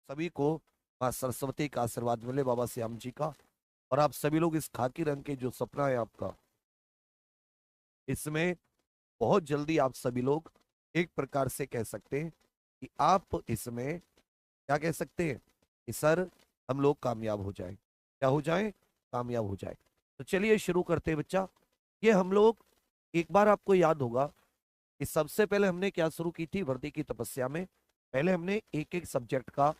सभी को माँ सरस्वती का आशीर्वाद मिले, बाबा श्याम जी का। और आप सभी लोग इस खाकी रंग के जो सपना है आपका, इसमें बहुत जल्दी आप सभी लोग एक प्रकार से कह सकते हैं कि आप इसमें क्या कह सकते हैं कि सर हम लोग कामयाब हो जाएं, क्या हो जाएं, कामयाब हो जाएं। तो चलिए शुरू करते हैं बच्चा। ये हम लोग एक बार आपको याद होगा कि सबसे पहले हमने क्या शुरू की थी वर्दी की तपस्या में। पहले हमने एक एक सब्जेक्ट का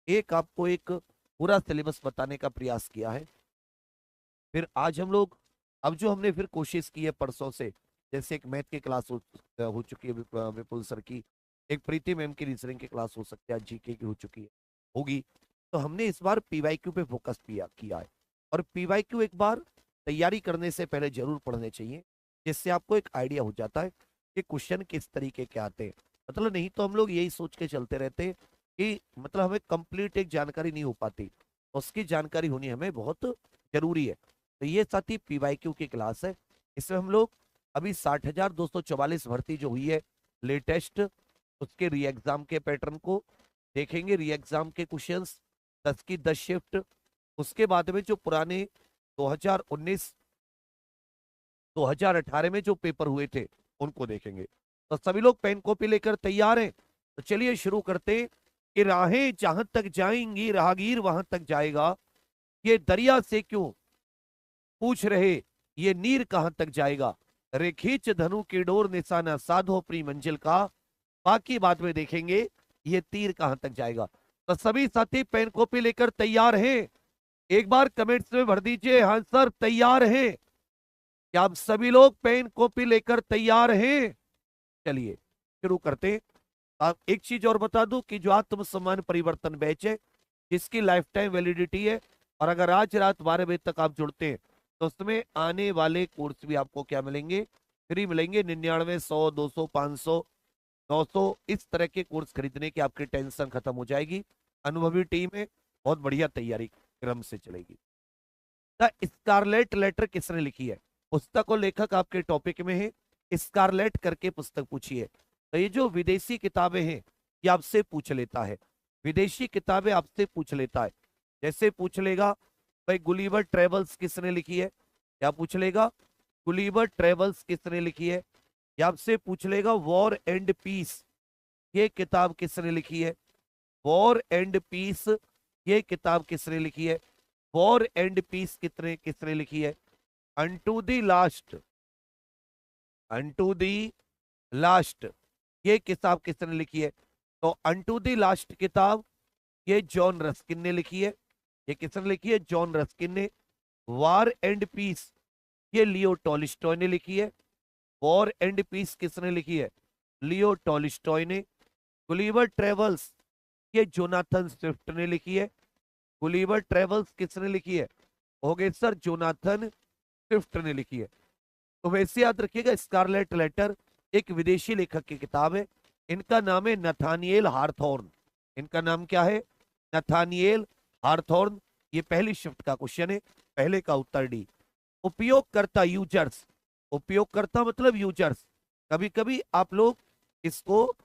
एक आपको एक पूरा सिलेबस बताने का प्रयास किया है। फिर आज हम लोग अब जो हमने फिर कोशिश की है परसों से, जैसे एक मैथ की क्लास हो चुकी है विपुल सर की, एक प्रीति मैम की रीजनिंग की क्लास हो सकती है, जीके की हो चुकी है, होगी। तो हमने इस बार पीवाईक्यू पे फोकस किया है। और पीवाईक्यू एक बार तैयारी करने से पहले जरूर पढ़ने चाहिए, जिससे आपको एक आइडिया हो जाता है कि क्वेश्चन किस तरीके के आते हैं। मतलब नहीं तो हम लोग यही सोच के चलते रहते हैं कि मतलब हमें कंप्लीट एक जानकारी नहीं हो पाती, उसकी जानकारी होनी हमें बहुत जरूरी है। तो ये साथी पीवाईक्यू की क्लास है। इसमें हम लोग अभी 60,244 भर्ती जो हुई है लेटेस्ट, उसके री एग्जाम के पैटर्न को देखेंगे, री एग्जाम के क्वेश्चंस 10 की 10 शिफ्ट। उसके बाद में जो पुराने 2019 2018 में जो पेपर हुए थे उनको देखेंगे। तो सभी लोग पेन कॉपी लेकर तैयार हैं? तो चलिए शुरू करते हैं कि राहें जहां तक जाएंगी राहगीर वहां तक जाएगा, ये दरिया से क्यों पूछ रहे, ये नीर कहां तक जाएगा, रे खींच धनु की डोर निशाना साधो अपनी मंजिल का, बाकी बाद में देखेंगे ये तीर कहां तक जाएगा। तो सभी साथी पेन कॉपी लेकर तैयार हैं? एक बार कमेंट्स में भर दीजिए हाँ सर तैयार हैं। क्या आप सभी लोग पेन कॉपी लेकर तैयार हैं? चलिए शुरू करते हैं। आप एक चीज और बता दूं कि जो आत्मसम्मान परिवर्तन बैच है, जिसकी लाइफ टाइम वैलिडिटी है, और अगर आज रात 12 बजे तक आप जुड़ते हैं तो उसमें आने वाले कोर्स भी आपको क्या मिलेंगे, फ्री मिलेंगे। 99, 100, 200, 500, 900 इस तरह के कोर्स खरीदने की आपकी टेंशन खत्म हो जाएगी। अनुभवी टीम है, बहुत बढ़िया तैयारी क्रम से चलेगी। द स्कारलेट लेटर किसने लिखी है? पुस्तक और लेखक आपके टॉपिक में है, स्कारलेट करके पुस्तक पूछिए। तो ये जो विदेशी किताबें हैं ये आपसे पूछ लेता है, विदेशी किताबें आपसे पूछ लेता है। जैसे पूछ लेगा भाई गुलिवर ट्रेवल्स किसने लिखी है, क्या पूछ लेगा गुलिवर ट्रेवल्स किसने लिखी है। या आपसे पूछ लेगा वॉर एंड पीस ये किताब किसने लिखी है, वॉर एंड पीस ये किताब किसने लिखी है, वॉर एंड पीस कितने किसने लिखी है। अनटू दी लास्ट, अनटू दी लास्ट ये किताब किसने लिखी है। तो अनटू दी लास्ट किताब ये जॉन रस्किन ने लिखी है। ये किसने लिखी है, जॉन रस्किन ने। वॉर एंड पीस ये लियो टॉलिस्टॉय ने लिखी है। वॉर एंड पीस किसने लिखी है, लियो टॉलिस्टॉय ने। गुलिवर ट्रेवल्स ये जोनाथन स्विफ्ट ने लिखी है। गुलिवर ट्रेवल्स किसने लिखी है, हो गए सर जोनाथन स्विफ्ट ने लिखी है। तो वैसे याद रखिएगा स्कारलेट लेटर एक विदेशी लेखक की किताब है। इनका नाम है नथानिएल हार्थॉर्न। इनका नाम क्या है, नथानिएल हार्थॉर्न। ये पहली शिफ्ट का क्वेश्चन है, पहले का उत्तर डी। उपयोगकर्ता यूजर्स, उपयोगकर्ता मतलब यूजर्स। कभी कभी आप लोग इसको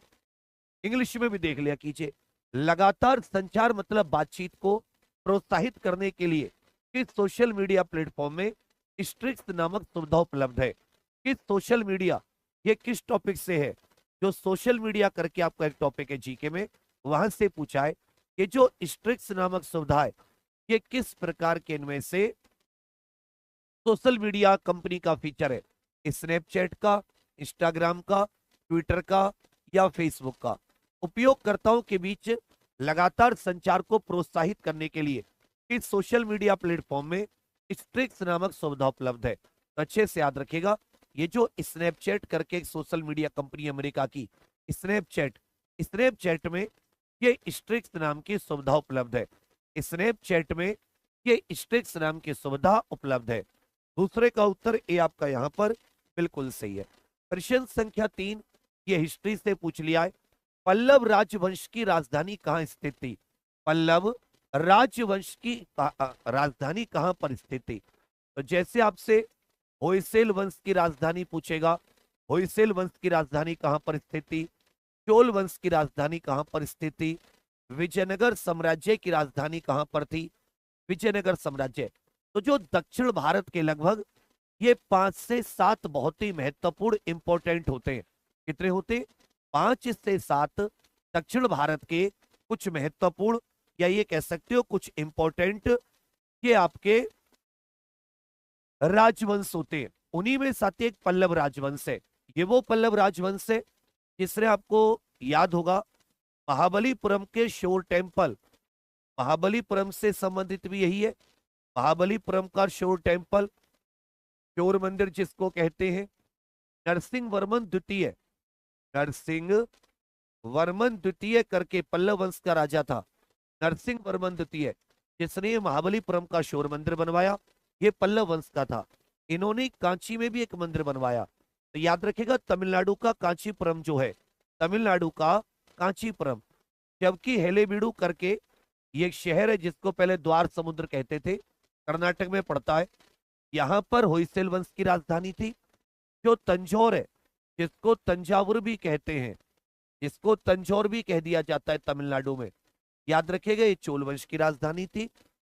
इंग्लिश में भी देख लिया कीजिए। लगातार संचार मतलब बातचीत को प्रोत्साहित करने के लिए किस सोशल मीडिया प्लेटफॉर्म में स्ट्रिक्स नामक सुविधा उपलब्ध है। किस सोशल मीडिया, ये किस टॉपिक से है, जो सोशल मीडिया करके आपका एक टॉपिक है जीके में, वहां से पूछा है कि जो स्ट्रिक्स नामक सुविधा है ये किस प्रकार के इनमें से सोशल मीडिया कंपनी का फीचर है। स्नैपचैट का, इंस्टाग्राम का, ट्विटर का या फेसबुक का। उपयोगकर्ताओं के बीच लगातार संचार को प्रोत्साहित करने के लिए इस सोशल मीडिया प्लेटफॉर्म में स्ट्रिक्स नामक सुविधा उपलब्ध है। तो अच्छे से याद रखिएगा, ये जो स्नैपचैट करके एक सोशल मीडिया कंपनी अमेरिका की, स्नैपचैट, स्नैपचैट में ये स्ट्रिक्स नाम की सुविधा उपलब्ध है। स्नैपचैट में ये स्ट्रिक्स नाम की सुविधा उपलब्ध है। दूसरे का उत्तर ए आपका यहां पर बिल्कुल सही है। प्रश्न संख्या 3 ये हिस्ट्री से पूछ लिया है। पल्लव राजवंश की राजधानी कहां स्थित थी, पल्लव राजवंश की राजधानी कहां पर स्थित थी। तो जैसे आपसे होयसेल वंश की राजधानी पूछेगा, होयसेल वंश की राजधानी कहां पर स्थित थी, चोल वंश की राजधानी कहां पर स्थित थी, विजयनगर साम्राज्य की राजधानी कहां पर थी? विजयनगर साम्राज्य। तो जो दक्षिण भारत के लगभग ये 5 से 7 बहुत ही महत्वपूर्ण इंपॉर्टेंट होते हैं। कितने होते? 5 से 7 दक्षिण भारत के कुछ महत्वपूर्ण, या ये कह सकते हो कुछ इंपॉर्टेंट, ये आपके राजवंश होते हैं। उन्हीं में साथ ही एक पल्लव राजवंश है। ये वो पल्लव राजवंश है जिसने आपको याद होगा महाबलीपुरम के शोर टेम्पल, महाबलीपुरम से संबंधित भी यही है। महाबलीपुरम का शोर टेम्पल, शोर मंदिर जिसको कहते हैं, नरसिंह वर्मन द्वितीय, नरसिंह वर्मन द्वितीय करके पल्लव वंश का राजा था, नरसिंह वर्मन द्वितीय, जिसने ये महाबलीपुरम का शोर मंदिर बनवाया, ये पल्लव वंश का था। इन्होंने कांची में भी एक मंदिर बनवाया। तो याद रखिएगा तमिलनाडु का कांचीपुरम जो है, तमिलनाडु का कांचीपुरम, जबकि हेलेबीडु करके ये एक शहर है जिसको पहले द्वार समुद्र कहते थे, कर्नाटक में पड़ता है। यहाँ पर होयसल वंश की राजधानी थी। जो तंजौर है, जिसको तंजावुर भी कहते हैं, जिसको तंजौर भी कह दिया जाता है तमिलनाडु में, याद रखिएगा ये चोल वंश की राजधानी थी।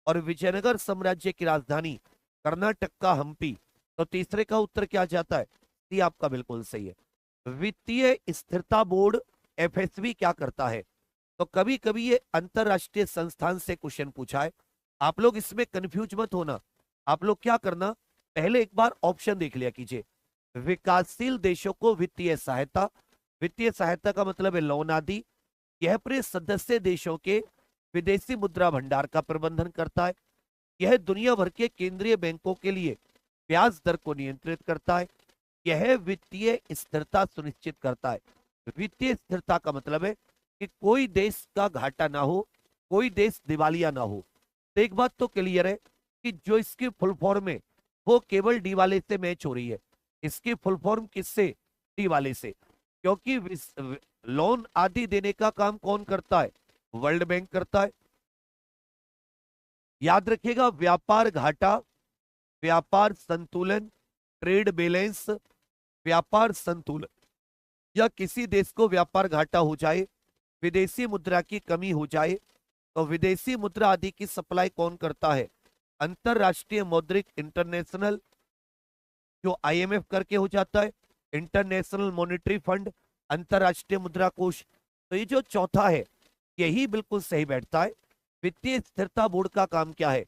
और विजयनगर साम्राज्य की राजधानी कर्नाटक का हम्पी। तो तीसरे का उत्तर क्या जाता है? सी आपका बिल्कुल सही है। वित्तीय स्थिरता बोर्ड एफएसबी क्या करता है? तो कभी कभी ये अंतरराष्ट्रीय संस्थान से क्वेश्चन पूछा है, आप लोग इसमें कंफ्यूज मत होना। आप लोग क्या करना, पहले एक बार ऑप्शन देख लिया कीजिए। विकासशील देशों को वित्तीय सहायता, वित्तीय सहायता का मतलब है लोन आदि, यह अपने सदस्य देशों के विदेशी मुद्रा भंडार का प्रबंधन करता है। यह दुनिया भर के केंद्रीय बैंकों के लिए ब्याज दर को नियंत्रित करता है। यह वित्तीय स्थिरता सुनिश्चित करता है। वित्तीय स्थिरता का मतलब है कि कोई देश का घाटा ना हो, कोई देश दिवालिया ना हो। तो एक बात तो क्लियर है कि जो इसकी फुल फॉर्म है वो केवल डी वाले से मैच हो रही है। इसकी फुल फॉर्म किससे? डी वाले से, क्योंकि लोन आदि देने का काम कौन करता है? वर्ल्ड बैंक करता है। याद रखिएगा व्यापार घाटा, व्यापार संतुलन, ट्रेड बैलेंस, व्यापार संतुलन, या किसी देश को व्यापार घाटा हो जाए, विदेशी मुद्रा की कमी हो जाए, तो विदेशी मुद्रा आदि की सप्लाई कौन करता है? अंतरराष्ट्रीय मौद्रिक इंटरनेशनल, जो आईएमएफ करके हो जाता है, इंटरनेशनल मॉनेटरी फंड, अंतरराष्ट्रीय मुद्रा कोष। तो ये जो चौथा है यही बिल्कुल सही बैठता है। वित्तीय स्थिरता बोर्ड का काम क्या है?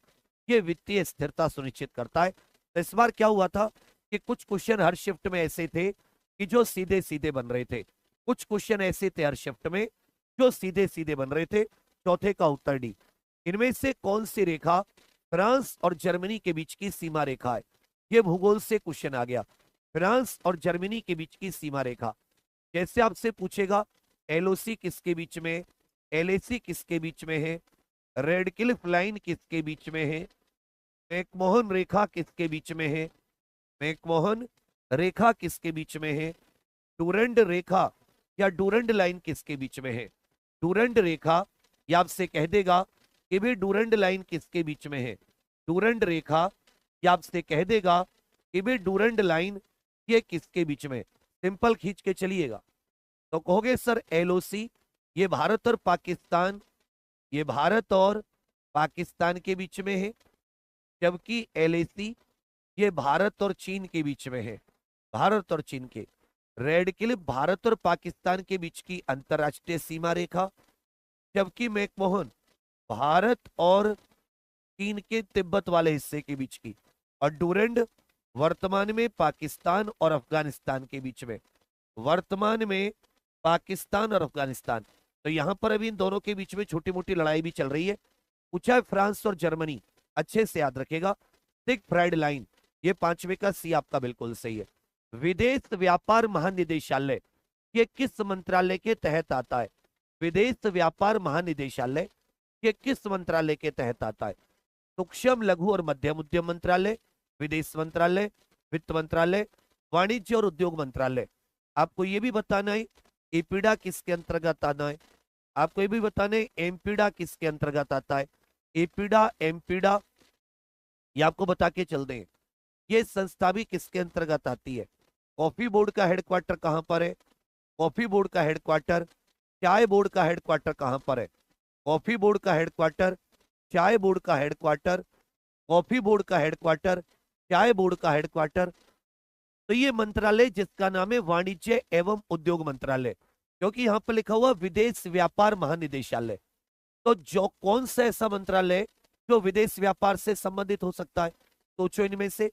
ये वित्तीय स्थिरता सुनिश्चित करता है। तो इस बार क्या हुआ था कि कुछ क्वेश्चन हर शिफ्ट में ऐसे थे कि जो सीधे सीधे बन रहे थे, कुछ क्वेश्चन ऐसे थे हर शिफ्ट में जो सीधे सीधे बन रहे थे। चौथे का उत्तर डी। इनमें से कौन सी रेखा फ्रांस और जर्मनी के बीच की सीमा रेखा है? ये भूगोल से क्वेश्चन आ गया, फ्रांस और जर्मनी के बीच की सीमा रेखा। जैसे आपसे पूछेगा एलओसी किसके बीच में, एलएसी किसके बीच में है, रेड क्लिफ लाइन किसके बीच में है, मैकमोहन रेखा किसके बीच में है, मैकमोहन रेखा किसके बीच में है, डूरंड रेखा या डूरंड लाइन किसके बीच में है? डूरंड रेखा, या आपसे कह देगा कि भी डूरंड लाइन किसके बीच में है, डूरंड रेखा, या आपसे कह देगा कि भी डूरंड लाइन ये किसके बीच में? सिंपल खींच के चलिएगा तो कहोगे सर एलओसी ये भारत और पाकिस्तान, ये भारत और पाकिस्तान के बीच में है, जबकि एलएसी ये भारत और चीन के बीच में है, भारत और चीन के। रेड क्लिफ भारत और पाकिस्तान के बीच की अंतरराष्ट्रीय सीमा रेखा, जबकि मैकमोहन भारत और चीन के तिब्बत वाले हिस्से के बीच की, और डूरंड वर्तमान में पाकिस्तान और अफगानिस्तान के बीच में, वर्तमान में पाकिस्तान और अफगानिस्तान। तो यहां पर अभी इन दोनों के बीच में छोटी मोटी लड़ाई भी चल रही है। पूछा है फ्रांस और जर्मनी, अच्छे से याद रखेगा। सिक फ्राइड लाइन, ये पांचवे का सी आपका बिल्कुल सही है। विदेश व्यापार महानिदेशालय ये किस मंत्रालय के तहत आता है? विदेश व्यापार महानिदेशालय ये किस मंत्रालय के तहत आता है? सूक्ष्म लघु और मध्यम उद्यम मंत्रालय, विदेश मंत्रालय, वित्त मंत्रालय, वाणिज्य और उद्योग मंत्रालय। आपको ये भी बताना है एपीडा किसके अंतर्गत आना है, आपको ये भी बताना है एमपीडा किसके अंतर्गत आता है। एपीडा एमपीडा ये आपको बता के चल दें, ये संस्था भी किसके अंतर्गत आती है। कॉफी बोर्ड का हेडक्वार्टर कहां पर है? कॉफी बोर्ड का हेडक्वार्टर, चाय बोर्ड का हेडक्वार्टर कहां पर है? कॉफी बोर्ड का हेडक्वार्टर, चाय बोर्ड का हेडक्वार्टर, कॉफी बोर्ड का हेडक्वार्टर, चाय बोर्ड का हेडक्वार्टर। तो ये मंत्रालय जिसका नाम है वाणिज्य एवं उद्योग मंत्रालय, क्योंकि यहाँ पर लिखा हुआ विदेश व्यापार महानिदेशालय। तो जो कौन सा ऐसा मंत्रालय जो विदेश व्यापार से संबंधित हो सकता है? सोचो इनमें से।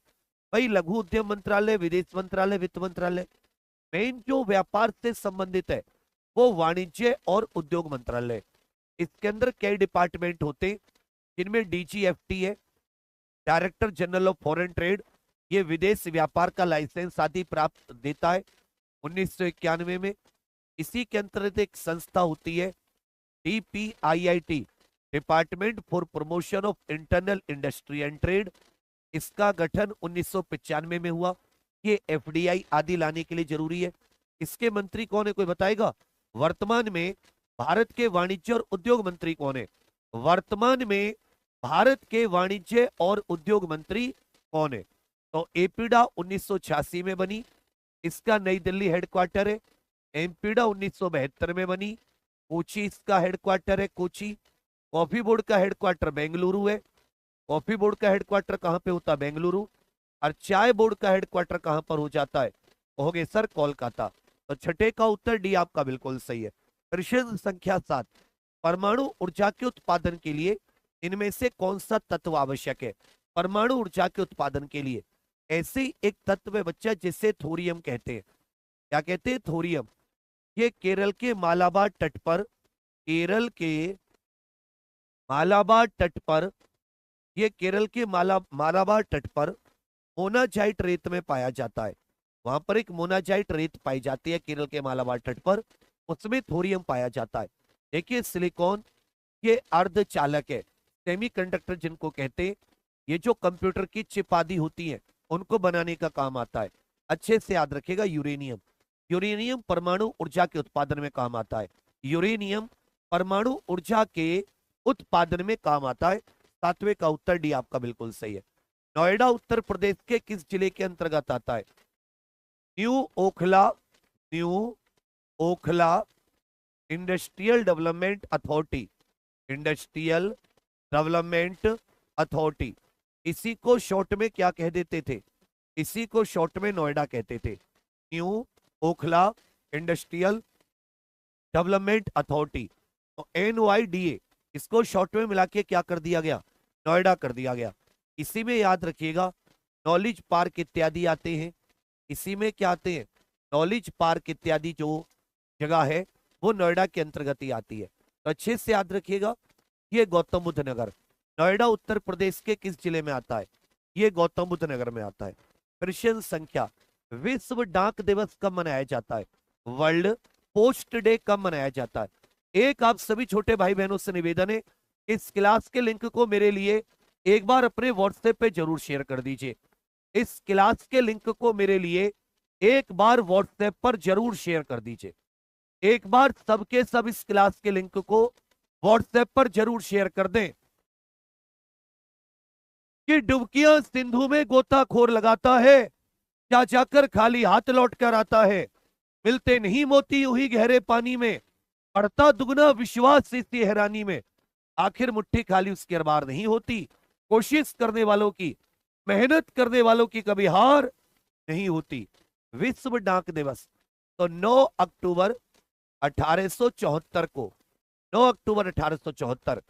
भाई लघु उद्यम मंत्रालय, विदेश मंत्रालय, वित्त मंत्रालय। मेन जो व्यापार से संबंधित है वो वाणिज्य और उद्योग मंत्रालय। इसके अंदर कई डिपार्टमेंट होते, जिनमें डीजीएफटी है, director general of foreign trade, ये विदेश व्यापार का लाइसेंस आदि प्राप्त देता है 1991 में। इसी के अंतर्गत एक संस्था होती है DPIIT, department for promotion of internal industry and trade. इसका गठन 1995 में हुआ। ये एफडीआई आदि लाने के लिए जरूरी है। इसके मंत्री कौन है, कोई बताएगा? वर्तमान में भारत के वाणिज्य और उद्योग मंत्री कौन है? वर्तमान में भारत के वाणिज्य और उद्योग मंत्री कौन है? तो एपीडा 1986 में बनी, इसका नई दिल्ली हेडक्वार्टर है। एमपीडा 1972 में बनी, कोची इसका हेडक्वार्टर है, कोची। कॉफी बोर्ड का हेडक्वार्टर बेंगलुरु है। कॉफी बोर्ड का हेडक्वार्टर कहां पे होता है? बेंगलुरु। और चाय बोर्ड का हेडक्वार्टर कहां पर हो जाता है? कहोगे सर कोलकाता। तो छठे का उत्तर डी आपका बिल्कुल सही है। प्रश्न संख्या 7, परमाणु ऊर्जा के उत्पादन के लिए इनमें से कौन सा तत्व आवश्यक है? परमाणु ऊर्जा के उत्पादन के लिए ऐसे ही एक तत्व है बच्चा जिसे थोरियम कहते हैं। क्या कहते हैं? थोरियम। ये केरल के मालाबार तट पर, केरल के मालाबार तट पर, ये केरल के मालाबार तट पर मोनाजाइट रेत में पाया जाता है। वहां पर एक मोनाजाइट रेत पाई जाती है केरल के मालाबार तट पर, उसमें थोरियम पाया जाता है। देखिए सिलिकॉन ये अर्धचालक है, सेमीकंडक्टर जिनको कहते हैं। ये जो कंप्यूटर की चिप आदि होती है उनको बनाने का काम आता है। अच्छे से याद रखिएगा यूरेनियम। यूरेनियम परमाणु ऊर्जा के उत्पादन में काम आता है। यूरेनियम परमाणु ऊर्जा के उत्पादन में काम आता है। सातवें का उत्तर डी आपका बिल्कुल सही है। नोएडा उत्तर प्रदेश के किस जिले के अंतर्गत आता है? New Okhla, new Okhla industrial development authority, industrial development authority. इसी को शॉर्ट में क्या कह देते थे? इसी को शॉर्ट में नोएडा कहते थे। New Okhla industrial development authority. तो NYDA, इसको शॉर्ट में मिला के क्या कर दिया गया? नोएडा कर दिया गया। इसी में याद रखिएगा नॉलेज पार्क इत्यादि आते हैं। इसी में क्या आते हैं? नॉलेज पार्क इत्यादि जो जगह है वो नोएडा के अंतर्गत ही आती है। तो अच्छे से याद रखिएगा ये गौतम बुद्ध नगर नोएडा उत्तर प्रदेश के किस जिले में आता है? ये गौतम बुद्ध नगर में आता है। प्रश्न संख्या, विश्व डाक दिवस कब मनाया जाता है? वर्ल्ड पोस्ट डे कब मनाया जाता है? एक आप सभी छोटे भाई बहनों से निवेदन है, इस क्लास के लिंक को मेरे लिए एक बार अपने व्हाट्सएप पे जरूर शेयर कर दीजिए। इस क्लास के लिंक को मेरे लिए एक बार व्हाट्सएप पर जरूर शेयर कर दीजिए। एक बार सबके सब इस क्लास के लिंक को व्हाट्सएप पर जरूर शेयर कर दें। कि डुबकियां सिंधु में गोताखोर लगाता है, क्या जाकर खाली हाथ लौट कर आता है। मिलते नहीं मोती यूं ही गहरे पानी में, बढ़ता दुगना विश्वास इसी हैरानी में। आखिर मुट्ठी खाली उसकी अरबार नहीं होती, कोशिश करने वालों की, मेहनत करने वालों की कभी हार नहीं होती। विश्व डाक दिवस तो 9 अक्टूबर 1874 को, 9 अक्टूबर 1874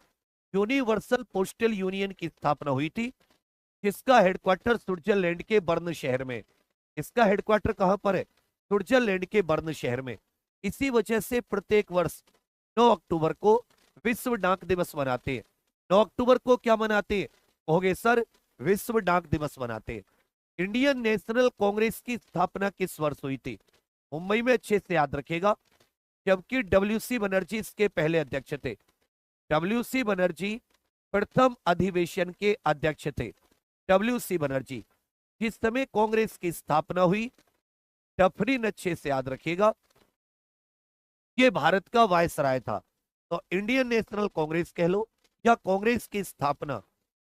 यूनिवर्सल पोस्टल यूनियन की स्थापना हुई थी, जिसका हेडक्वार्टर स्विट्जरलैंड के बर्न शहर में। इसका हेडक्वार्टर कहां पर है? स्विट्जरलैंड के बर्न शहर में। इसी वजह से प्रत्येक वर्ष 9 अक्टूबर को विश्व डाक दिवस मनाते हैं। 9 अक्टूबर को क्या मनाते हैं? कहोगे सर विश्व डाक दिवस मनाते हैं। इंडियन नेशनल कांग्रेस की स्थापना किस वर्ष हुई थी? मुंबई में। अच्छे से याद रखेगा, जबकि WC बनर्जी इसके पहले अध्यक्ष थे। WC बनर्जी प्रथम अधिवेशन के अध्यक्ष थे। WC बनर्जी। जिस समय कांग्रेस की स्थापना हुई, डफरिन, अच्छे से याद रखिएगा, ये भारत का वायसराय था। तो इंडियन नेशनल कांग्रेस कह लो या कांग्रेस की स्थापना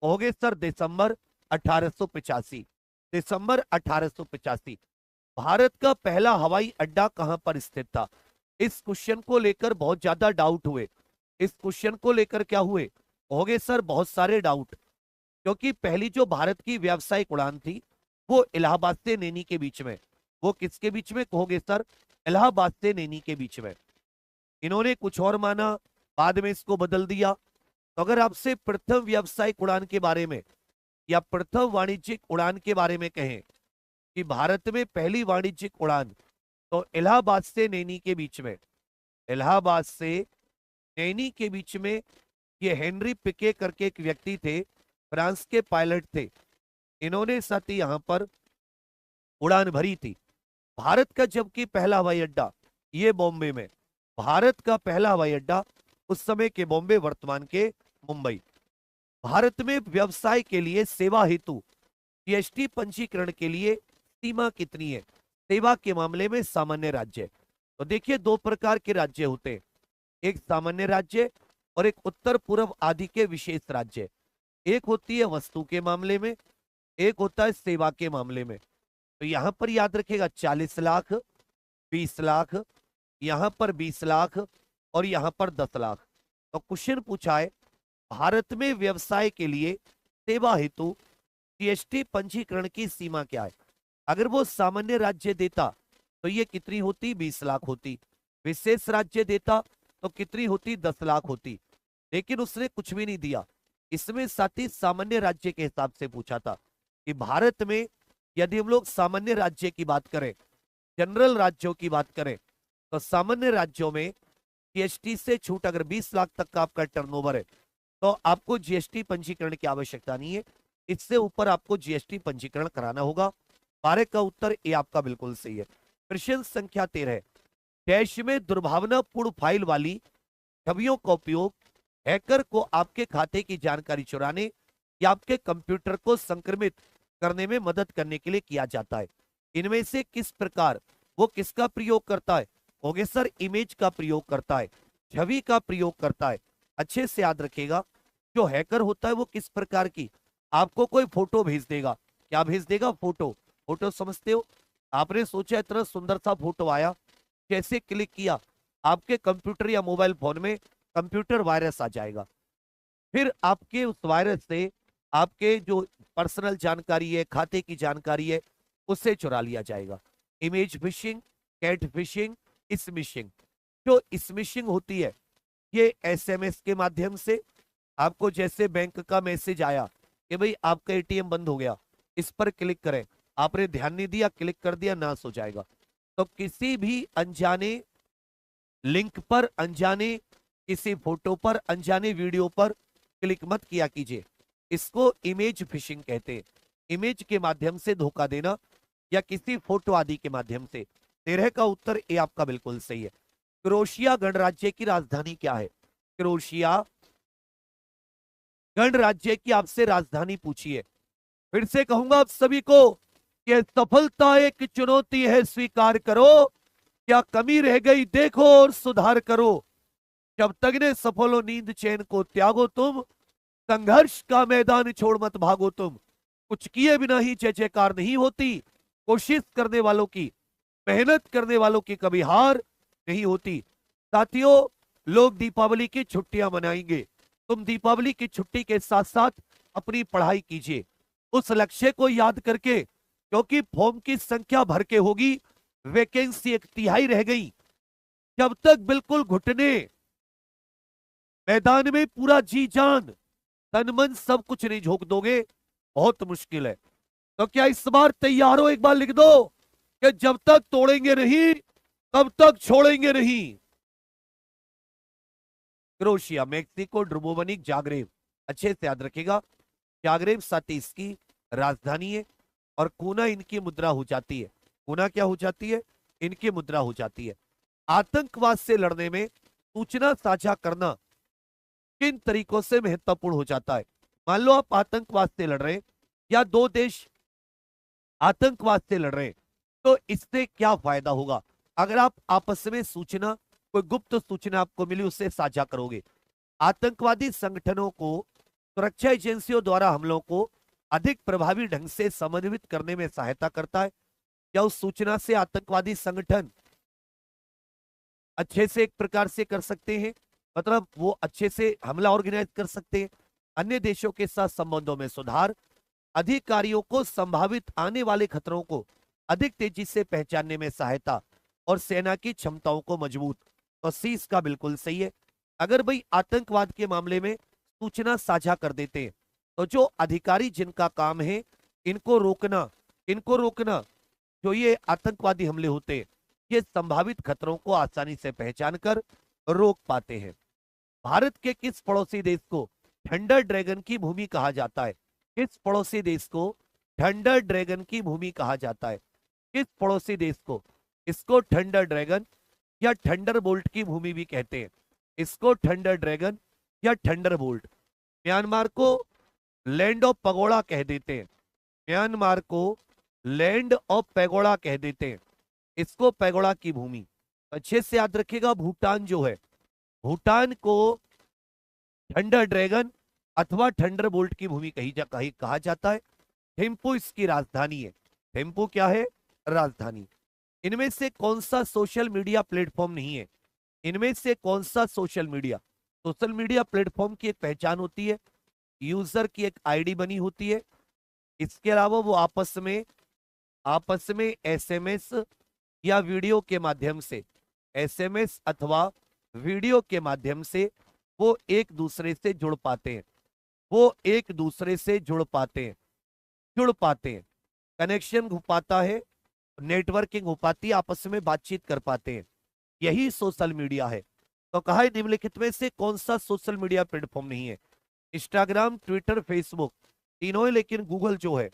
कहोगे सर दिसंबर 1885। दिसंबर 1885। भारत का पहला हवाई अड्डा कहां पर स्थित था? इस क्वेश्चन को लेकर बहुत ज्यादा डाउट हुए। इस क्वेश्चन को लेकर क्या हुए, होंगे सर बहुत सारे डाउट, क्योंकि पहली जो भारत की व्यावसायिक उड़ान थी वो इलाहाबाद से नैनी के बीच में, वो किसके बीच में कहोगे सर, इलाहाबाद से नैनी के बीच में। इन्होंने कुछ और माना, बाद में इसको बदल दिया। तो अगर आपसे प्रथम व्यावसायिक उड़ान के बारे में या प्रथम वाणिज्यिक उड़ान के बारे में कहें कि भारत में पहली वाणिज्यिक उड़ान, तो इलाहाबाद से नैनी के बीच में, इलाहाबाद से नैनी के बीच में, ये हेनरी पिके करके एक व्यक्ति थे, फ्रांस के पायलट थे, इन्होंने साथ ही यहां पर उड़ान भरी थी। भारत का जबकि पहला हवाई अड्डा ये बॉम्बे में, भारत का पहला हवाई अड्डा उस समय के बॉम्बे, वर्तमान के मुंबई। भारत में व्यवसाय के लिए सेवा हेतु जीएसटी पंजीकरण के लिए सीमा कितनी है, सेवा के मामले में सामान्य राज्य। तो देखिए दो प्रकार के राज्य होते हैं, एक सामान्य राज्य और एक उत्तर पूर्व आदि के विशेष राज्य। एक होती है वस्तु के मामले में, एक होता है सेवा के मामले में। तो यहां पर याद रखेगा 40 लाख, 20 लाख, यहां पर 20 लाख और यहां पर 10 लाख। तो क्वेश्चन पूछा है भारत में व्यवसाय के लिए सेवा हेतु जीएसटी पंजीकरण की सीमा क्या है। अगर वो सामान्य राज्य देता तो ये कितनी होती, 20 लाख होती। विशेष राज्य देता तो कितनी होती, 10 लाख होती। लेकिन उसने कुछ भी नहीं दिया, इसमें साथ ही सामान्य राज्य के हिसाब से पूछा था कि भारत में यदि हम लोग सामान्य राज्य की बात करें, जनरल राज्यों की बात करें, तो सामान्य राज्यों में जीएसटी से छूट, अगर 20 लाख तक का आपका टर्नओवर है तो आपको जीएसटी पंजीकरण की आवश्यकता नहीं है, इससे ऊपर आपको जीएसटी पंजीकरण कराना होगा। 12 का उत्तर ए आपका बिल्कुल सही है। प्रश्न संख्या 13, देश में दुर्भावनापूर्ण फाइल वाली छवियों का उपयोग हैकर को आपके खाते की जानकारी चुराने या आपके कंप्यूटर को संक्रमित करने में मदद करने के लिए किया जाता है। इनमें से किस प्रकार वो किसका प्रयोग करता है, होगे सर इमेज का प्रयोग करता है, छवि का प्रयोग करता है। अच्छे से याद रखिएगा, जो हैकर होता है वो किस प्रकार की, आपको कोई फोटो भेज देगा, क्या भेज देगा, फोटो। फोटो समझते हो, आपने सोचा इतना सुंदर सा फोटो आया, जैसे क्लिक किया आपके कंप्यूटर या मोबाइल फोन में कंप्यूटर वायरस आ जाएगा, फिर आपके उस वायरस से आपके जो पर्सनल जानकारी है, खाते की जानकारी है, उससे चुरा लिया जाएगा। Image phishing, cat phishing, smishing. जो स्मिशिंग होती है ये एसएमएस के माध्यम से, आपको जैसे बैंक का मैसेज आया कि भाई आपका एटीएम बंद हो गया, इस पर क्लिक करें, आपने ध्यान नहीं दिया, क्लिक कर दिया, नाश हो जाएगा। तो किसी भी अनजाने लिंक पर, अनजाने किसी फोटो पर, अनजाने वीडियो पर क्लिक मत किया कीजिए, इसको इमेज फिशिंग कहते हैं। इमेज के माध्यम से धोखा देना या किसी फोटो आदि के माध्यम से। 13 का उत्तर ए आपका बिल्कुल सही है। क्रोएशिया गणराज्य की राजधानी क्या है, क्रोएशिया गणराज्य की आपसे राजधानी पूछिए। फिर से कहूंगा आप सभी को कि सफलता एक चुनौती है, स्वीकार करो, क्या कमी रह गई देखो और सुधार करो। जब तक ने सफलो नींद चैन को त्यागो तुम, संघर्ष का मैदान छोड़ मत भागो तुम। कुछ किए बिना ही जय जयकार नहीं होती, कोशिश करने वालों की, मेहनत करने वालों की कभी हार नहीं होती। साथियों, लोग दीपावली की छुट्टियां मनाएंगे, तुम दीपावली की छुट्टी के साथ साथ अपनी पढ़ाई कीजिए, उस लक्ष्य को याद करके, क्योंकि फॉर्म की संख्या भर के होगी, वैकेंसी 1/3 रह गई। जब तक बिल्कुल घुटने मैदान में पूरा जी जान तन मन सब कुछ नहीं झोंक दोगे, बहुत मुश्किल है। तो क्या इस बार तैयार हो, एक बार लिख दो कि जब तक तोड़ेंगे नहीं तब तक छोड़ेंगे नहीं। Croatia, Mexico, Dubrovnik, Zagreb. अच्छे से याद रखिएगा, जाग्रेब साथीस की राजधानी है और कूना इनकी मुद्रा हो जाती है। कूना क्या हो जाती है, इनकी मुद्रा हो जाती है। आतंकवाद से लड़ने में सूचना साझा करना किन तरीकों से महत्वपूर्ण हो जाता है। मान लो आप आतंकवाद से लड़ रहे हैं या दो देश आतंकवाद से लड़ रहे हैं, तो इससे क्या फायदा होगा, अगर आप आपस में सूचना, कोई गुप्त सूचना आपको मिली, उससे साझा करोगे। आतंकवादी संगठनों को सुरक्षा एजेंसियों द्वारा हमलों को अधिक प्रभावी ढंग से समन्वित करने में सहायता करता है। क्या उस सूचना से आतंकवादी संगठन अच्छे से एक प्रकार से कर सकते हैं मतलब वो अच्छे से हमला ऑर्गेनाइज कर सकते हैं, अन्य देशों के साथ संबंधों में सुधार, अधिकारियों को संभावित आने वाले खतरों को अधिक तेजी से पहचानने में सहायता और सेना की क्षमताओं को मजबूत। तो सी इसका बिल्कुल सही है। अगर भाई आतंकवाद के मामले में सूचना साझा कर देते हैं तो जो अधिकारी जिनका काम है इनको रोकना जो ये आतंकवादी हमले होते हैं ये संभावित खतरों को आसानी से पहचान कर रोक पाते हैं। भारत के किस पड़ोसी देश को थंडर ड्रैगन की भूमि कहा जाता है? किस पड़ोसी देश को थंडर ड्रैगन की भूमि कहा जाता है? किस पड़ोसी देश को इसको थंडर ड्रैगन या थंडर बोल्ट की भूमि भी कहते हैं? इसको थंडर ड्रैगन या थंडर बोल्ट। म्यांमार को लैंड ऑफ पगोड़ा कह देते हैं, म्यांमार को लैंड ऑफ पैगोड़ा कह देते हैं, इसको पैगोड़ा की भूमि। अच्छे से याद रखिएगा, भूटान जो है, भूटान को थंडर ड्रैगन अथवा थंडर बोल्ट की भूमि कहा जाता है। थिम्पू इसकी राजधानी है। थिम्पू क्या है? राजधानी। इनमें से कौन सा सोशल मीडिया प्लेटफॉर्म नहीं है? इनमें से कौन सा सोशल मीडिया प्लेटफॉर्म की एक पहचान होती है, यूजर की एक आईडी बनी होती है। इसके अलावा वो आपस में एसएमएस या वीडियो के माध्यम से, एसएमएस अथवा वीडियो के माध्यम से वो एक दूसरे से जुड़ पाते हैं, वो एक दूसरे से जुड़ पाते हैं, कनेक्शन हो पाता है, नेटवर्किंग हो पाती है, आपस में बातचीत कर पाते हैं। यही सोशल मीडिया है। तो कहा है निम्नलिखित में से कौन सा सोशल मीडिया प्लेटफॉर्म नहीं है? इंस्टाग्राम, ट्विटर, फेसबुक तीनों है, लेकिन गूगल जो है,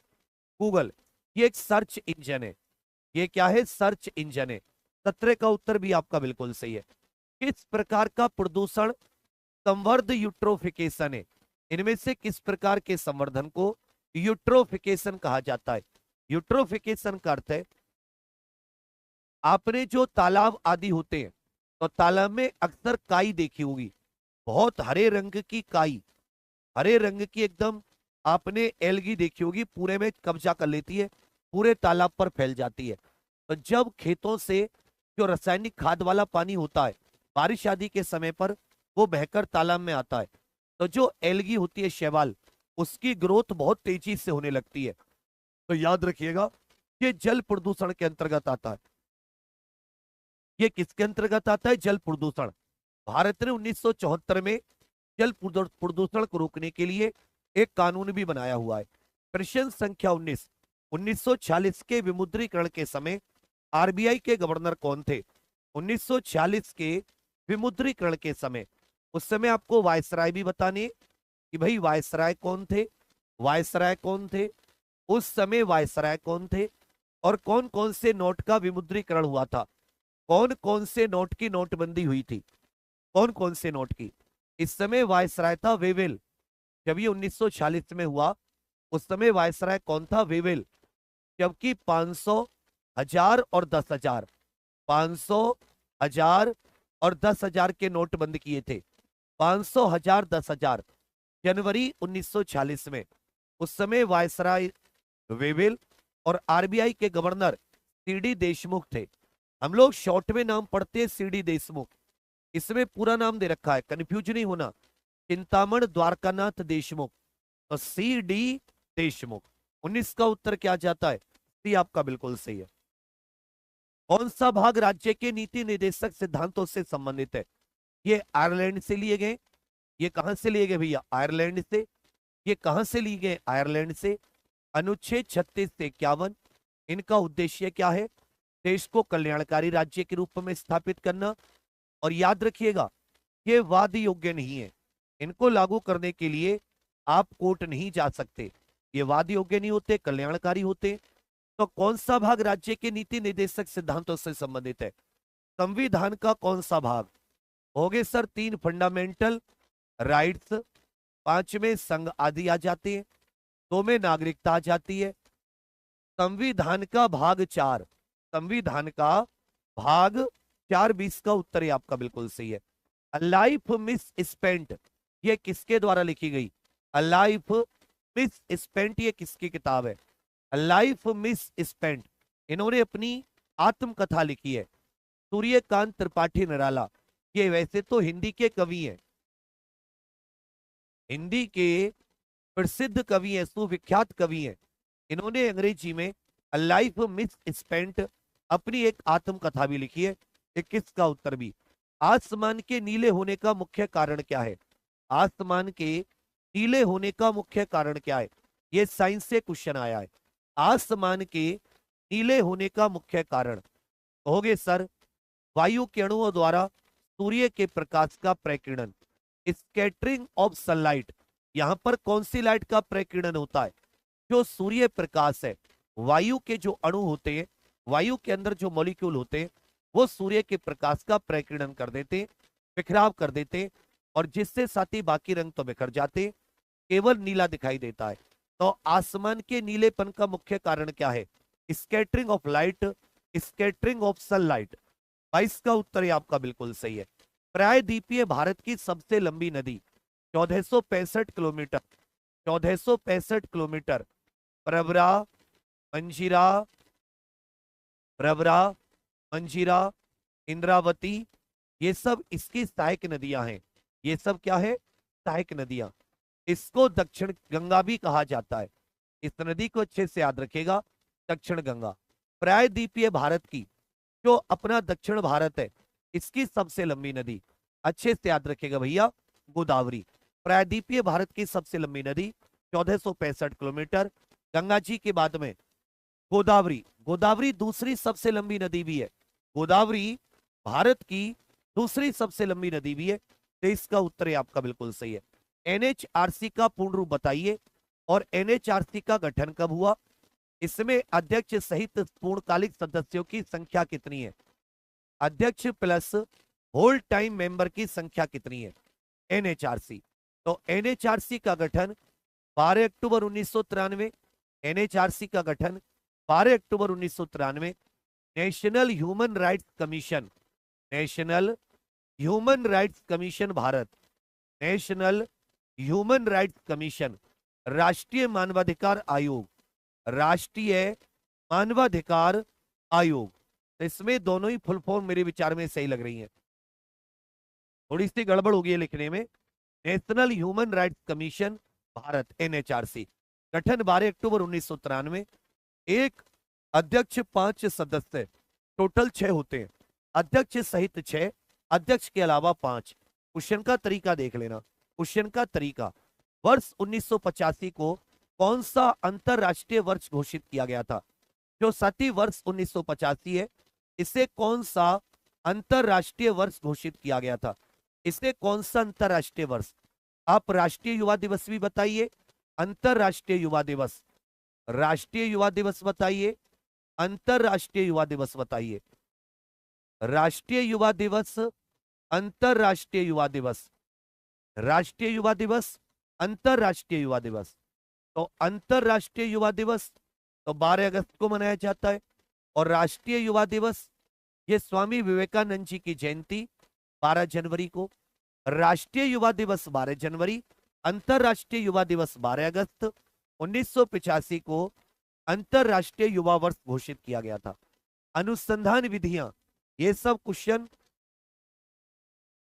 गूगल ये एक सर्च इंजन है। ये क्या है? सर्च इंजन है। 17 का उत्तर भी आपका बिल्कुल सही है। किस प्रकार का प्रदूषण संवर्ध यूट्रोफिकेशन है? इनमें से किस प्रकार के संवर्धन को यूट्रोफिकेशन कहा जाता है? यूट्रोफिकेशन का अर्थ है, आपने जो तालाब आदि होते हैं तो तालाब में अक्सर काई देखी होगी, बहुत हरे रंग की काई, हरे रंग की एकदम आपने एल्गी देखी होगी, पूरे में कब्जा कर लेती है, पूरे तालाब पर फैल जाती है। तो जब खेतों से जो रासायनिक खाद वाला पानी होता है बारिश आदि के समय पर वो बहकर तालाब में आता है, तो जो एल्गी होती है, शैवाल, उसकी ग्रोथ बहुत तेजी से होने लगती है। तो याद रखिएगा ये जल प्रदूषण के अंतर्गत आता है। ये किसके अंतर्गत आता है? जल प्रदूषण। भारत ने 1974 में जल प्रदूषण को रोकने के लिए एक कानून भी बनाया हुआ है। प्रश्न संख्या 19, 1946 के विमुद्रीकरण के समय आरबीआई के गवर्नर कौन थे? 1946 के विमुद्रीकरण के समय, उस समय आपको वायसराय भी बताने कि भाई वायसराय कौन थे, वायसराय कौन थे, उस समय वायसराय कौन थे, और कौन कौन से नोट का विमुद्रीकरण हुआ था, कौन कौन से नोट की नोटबंदी हुई थी, कौन कौन से नोट की। इस समय वायसराय था वेवेल। जब ये 1946 में हुआ उस समय वायसराय कौन था? वेवेल। जबकि 500, 1000 और 10,000, 500, 1000 और 10,000 के नोट बंद किए थे। 500, 1000, 10,000 जनवरी 1946 में। उस समय वायसराय वेवेल और आरबीआई के गवर्नर सीडी देशमुख थे। हम लोग शॉर्ट में नाम पढ़ते हैं सीडी देशमुख, इसमें पूरा नाम दे रखा है, कंफ्यूज नहीं होना, चिंतामण द्वारकानाथ देशमुख। तो सी डी देशमुख। 19 का उत्तर क्या जाता है? सी आपका बिल्कुल सही है। कौन सा भाग राज्य के नीति निर्देशक सिद्धांतों से संबंधित है? ये आयरलैंड से लिए गए। ये कहां से लिए गए भैया? आयरलैंड से। ये कहां से लिए गए? आयरलैंड से। अनुच्छेद 36 से 51, इनका उद्देश्य क्या है? देश को कल्याणकारी राज्य के रूप में स्थापित करना। और याद रखिएगा ये वाद योग्य नहीं है, इनको लागू करने के लिए आप कोर्ट नहीं जा सकते, ये वाद योग्य नहीं होते, कल्याणकारी होते। तो कौन सा भाग राज्य के नीति निर्देशक सिद्धांतों से संबंधित है? संविधान का कौन सा भाग? हो गए सर 3 फंडामेंटल राइट्स, 5 में संघ आदि आ जाते हैं, 2 में नागरिकता आ जाती है। संविधान का भाग 4, संविधान का भाग 4, 20 का उत्तर है आपका बिल्कुल सही है। अ लाइफ मिस स्पेंट, ये किसके द्वारा लिखी गई? अ लाइफ मिस स्पेंट, ये किसकी किताब है? अ लाइफ मिस स्पेंट, इन्होंने अपनी आत्मकथा लिखी है। सूर्यकांत त्रिपाठी निराला, ये वैसे तो हिंदी के कवि हैं, हिंदी के प्रसिद्ध कवि हैं, सुविख्यात कवि हैं। इन्होंने अंग्रेजी में अ लाइफ मिस स्पेंट अपनी एक आत्मकथा भी लिखी है। 21 का उत्तर भी। आसमान के नीले होने का मुख्य कारण क्या है? आसमान के नीले होने का मुख्य कारण क्या है? ये साइंस से क्वेश्चन आया है। आसमान के नीले होने का मुख्य कारण कहोगे सर, वायु के अणुओं द्वारा सूर्य के प्रकाश का प्रकीर्णन, स्कैटरिंग ऑफ सनलाइट। यहां पर कौन सी लाइट का प्रकीर्णन होता है? जो सूर्य प्रकाश है, वायु के जो अणु होते हैं, वायु के अंदर जो मॉलिक्यूल होते हैं, वो सूर्य के प्रकाश का प्रकीर्णन कर देते, बिखराव कर देते, और जिससे साथ ही बाकी रंग तो बिखर जाते, केवल नीला दिखाई देता है। तो आसमान के नीलेपन का मुख्य कारण क्या है? Scattering of light, scattering of sunlight. 22 का उत्तर है आपका बिल्कुल सही है। प्रायद्वीपीय भारत की सबसे लंबी नदी 1465 किलोमीटर, 1465 किलोमीटर। प्रवरा, मंजीरा, प्रवरा, मंजीरा, इंद्रावती, ये सब इसकी सहायक नदियां हैं। ये सब क्या है? सहायक नदियां। इसको दक्षिण गंगा भी कहा जाता है। इस नदी को अच्छे से याद रखेगा, दक्षिण गंगा। प्रायद्वीपीय भारत की जो अपना दक्षिण भारत है, इसकी सबसे लंबी नदी अच्छे से याद रखेगा भैया, गोदावरी। प्रायद्वीपीय भारत की सबसे लंबी नदी 1465 किलोमीटर। गंगा जी के बाद में गोदावरी। गोदावरी दूसरी सबसे लंबी नदी भी है। गोदावरी भारत की दूसरी सबसे लंबी नदी भी है। तो इसका उत्तर है आपका बिल्कुल सही है। एनएचआरसी का पूर्ण रूप बताइए, और एनएचआरसी का गठन कब हुआ? इसमें अध्यक्ष सहित पूर्णकालिक सदस्यों की संख्या कितनी है? अध्यक्ष प्लस होल टाइम मेंबर की संख्या कितनी है? एनएचआरसी। तो एनएचआरसी का गठन 12 अक्टूबर 1993। एनएचआरसी का गठन 12 अक्टूबर 1993। National human rights commission, national human rights commission Bharat, national human rights commission, राष्ट्रीय मानवाधिकार आयोग, राष्ट्रीय मानवाधिकार आयोग। तो इसमें दोनों ही फुल फॉर्म मेरे विचार में सही लग रही हैं, थोड़ी सी गड़बड़ होगी लिखने में। National human rights commission Bharat, NHRC, गठन 12 अक्टूबर 1993। एक अध्यक्ष, 5 सदस्य, टोटल 6 होते हैं। अध्यक्ष सहित 6, अध्यक्ष के अलावा 5। क्वेश्चन का तरीका देख लेना। क्वेश्चन का तरीका, वर्ष 1985 को कौन सा अंतरराष्ट्रीय वर्ष घोषित किया गया था? जो साथी वर्ष 1985 है, इसे कौन सा अंतरराष्ट्रीय वर्ष घोषित किया गया था? इसे कौन सा अंतरराष्ट्रीय वर्ष? आप राष्ट्रीय युवा दिवस भी बताइए, अंतरराष्ट्रीय युवा दिवस, राष्ट्रीय युवा दिवस बताइए, अंतरराष्ट्रीय युवा दिवस बताइए। राष्ट्रीय युवा दिवस, अंतरराष्ट्रीय युवा दिवस, राष्ट्रीय युवा दिवस, अंतरराष्ट्रीय युवा दिवस। तो अंतरराष्ट्रीय युवा दिवस तो 12 अगस्त को मनाया जाता है, और राष्ट्रीय युवा दिवस ये स्वामी विवेकानंद जी की जयंती 12 जनवरी को। राष्ट्रीय युवा दिवस 12 जनवरी, अंतरराष्ट्रीय युवा दिवस 12 अगस्त। 1985 को अंतरराष्ट्रीय युवा वर्ष घोषित किया गया था। अनुसंधान विधियां, ये सब क्वेश्चन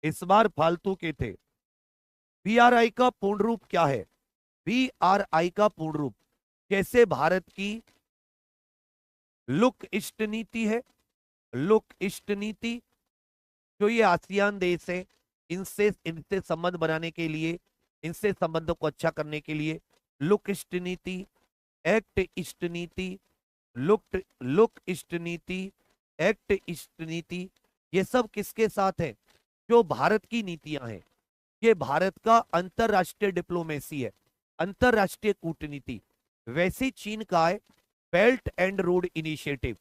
इस बार फालतू के थे। बीआरआई का पूर्ण रूप क्या है? बीआरआई का पूर्ण रूप, जैसे भारत की लुक ईस्ट नीति है, लुक ईस्ट नीति, जो ये आसियान देश है, इनसे इनसे संबंध बनाने के लिए, इनसे संबंधों को अच्छा करने के लिए लुक ईस्ट नीति, एक्ट ईस्ट नीति, लुक ईस्ट नीति, एक्ट ईस्ट नीति, ये सब किसके साथ है? जो भारत की नीतियां हैं। ये भारत का अंतरराष्ट्रीय डिप्लोमेसी है, अंतरराष्ट्रीय कूटनीति। वैसे चीन का है बेल्ट एंड रोड इनिशिएटिव।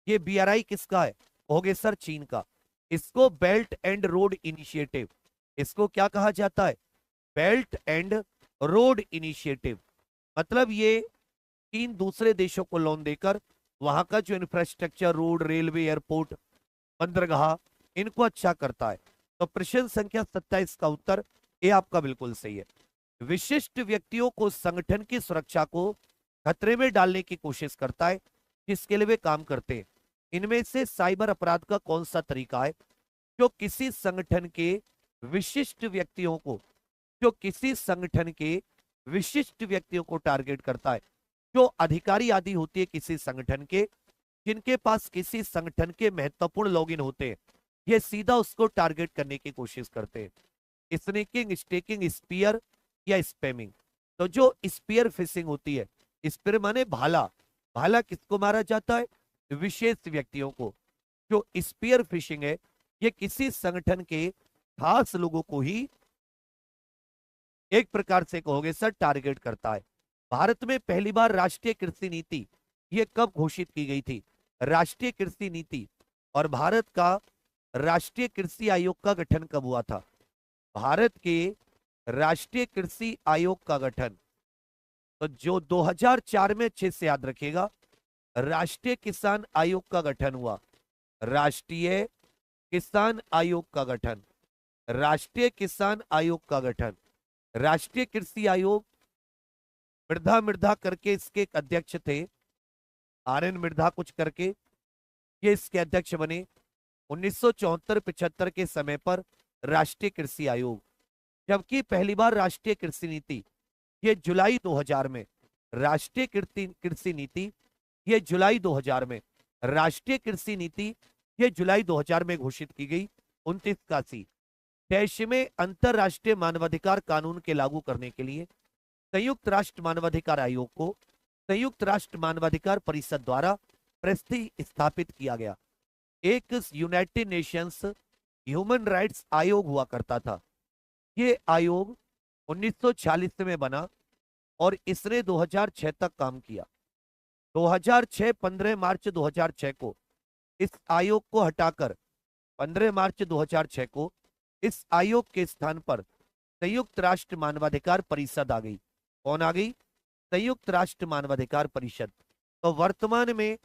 ये बीआरआई किसका है? कहोगे सर चीन का। इसको बेल्ट एंड रोड इनिशिएटिव, इसको क्या कहा जाता है? Belt and road initiative. मतलब ये चीन दूसरे देशों को लोन देकर वहां का जो इंफ्रास्ट्रक्चर, रोड, रेलवे, एयरपोर्ट, बंदरगाह, इनको अच्छा करता है। तो प्रश्न संख्या 27 का उत्तर ये आपका बिल्कुल सही है। विशिष्ट व्यक्तियों को संगठन की सुरक्षा को खतरे में डालने की कोशिश करता है, जिसके लिए वे काम करते हैं। इनमें से साइबर अपराध का कौन सा तरीका है? जो किसी संगठन के विशिष्ट व्यक्तियों को, जो किसी संगठन के विशिष्ट व्यक्तियों को टारगेट करता है। जो अधिकारी आदि होती है किसी संगठन के, जिनके पास किसी संगठन के महत्वपूर्ण लॉगिन होते हैं, ये सीधा उसको टारगेट करने की कोशिश करते हैं। स्नेकिंग, स्टेकिंग, स्पीयर या स्पैमिंग। तो जो स्पीयर फिशिंग होती है, स्पीयर माने भाला, भाला किसको मारा जाता है? विशेष व्यक्तियों को। जो स्पीयर फिशिंग है, ये किसी संगठन के खास लोगों को ही एक प्रकार से कहोगे सर टारगेट करता है। भारत में पहली बार राष्ट्रीय कृषि नीति ये कब घोषित की गई थी? राष्ट्रीय कृषि नीति और भारत का राष्ट्रीय कृषि आयोग का गठन कब हुआ था? भारत के राष्ट्रीय कृषि आयोग का गठन तो जो 2004 में अच्छे से याद रखिएगा, राष्ट्रीय किसान आयोग का गठन हुआ। राष्ट्रीय किसान आयोग का गठन, राष्ट्रीय किसान आयोग का गठन। राष्ट्रीय कृषि आयोग मृधा मृधा करके इसके एक अध्यक्ष थे, RN मृधा कुछ करके ये इसके अध्यक्ष बने 1974-75 के समय पर राष्ट्रीय कृषि आयोग। जबकि पहली बार राष्ट्रीय कृषि नीति ये जुलाई 2000 में, राष्ट्रीय कृषि नीति ये जुलाई 2000 में, राष्ट्रीय कृषि नीति ये जुलाई 2000 में घोषित की गई 29 देश में अंतरराष्ट्रीय मानवाधिकार कानून के लागू करने के लिए संयुक्त राष्ट्र मानवाधिकार आयोग को संयुक्त राष्ट्र मानवाधिकार परिषद द्वारा प्रतिस्थापित किया गया। एक यूनाइटेड नेशंस ह्यूमन राइट्स आयोग हुआ करता था। ये आयोग 1946 में बना और इसने 2006 तक काम किया। 2006 15 मार्च 2006 को इस आयोग को हटाकर 15 मार्च 2006 को इस आयोग के स्थान पर संयुक्त राष्ट्र मानवाधिकार परिषद आ गई। कौन आ गई? संयुक्त राष्ट्र मानवाधिकार परिषद। तो वर्तमान में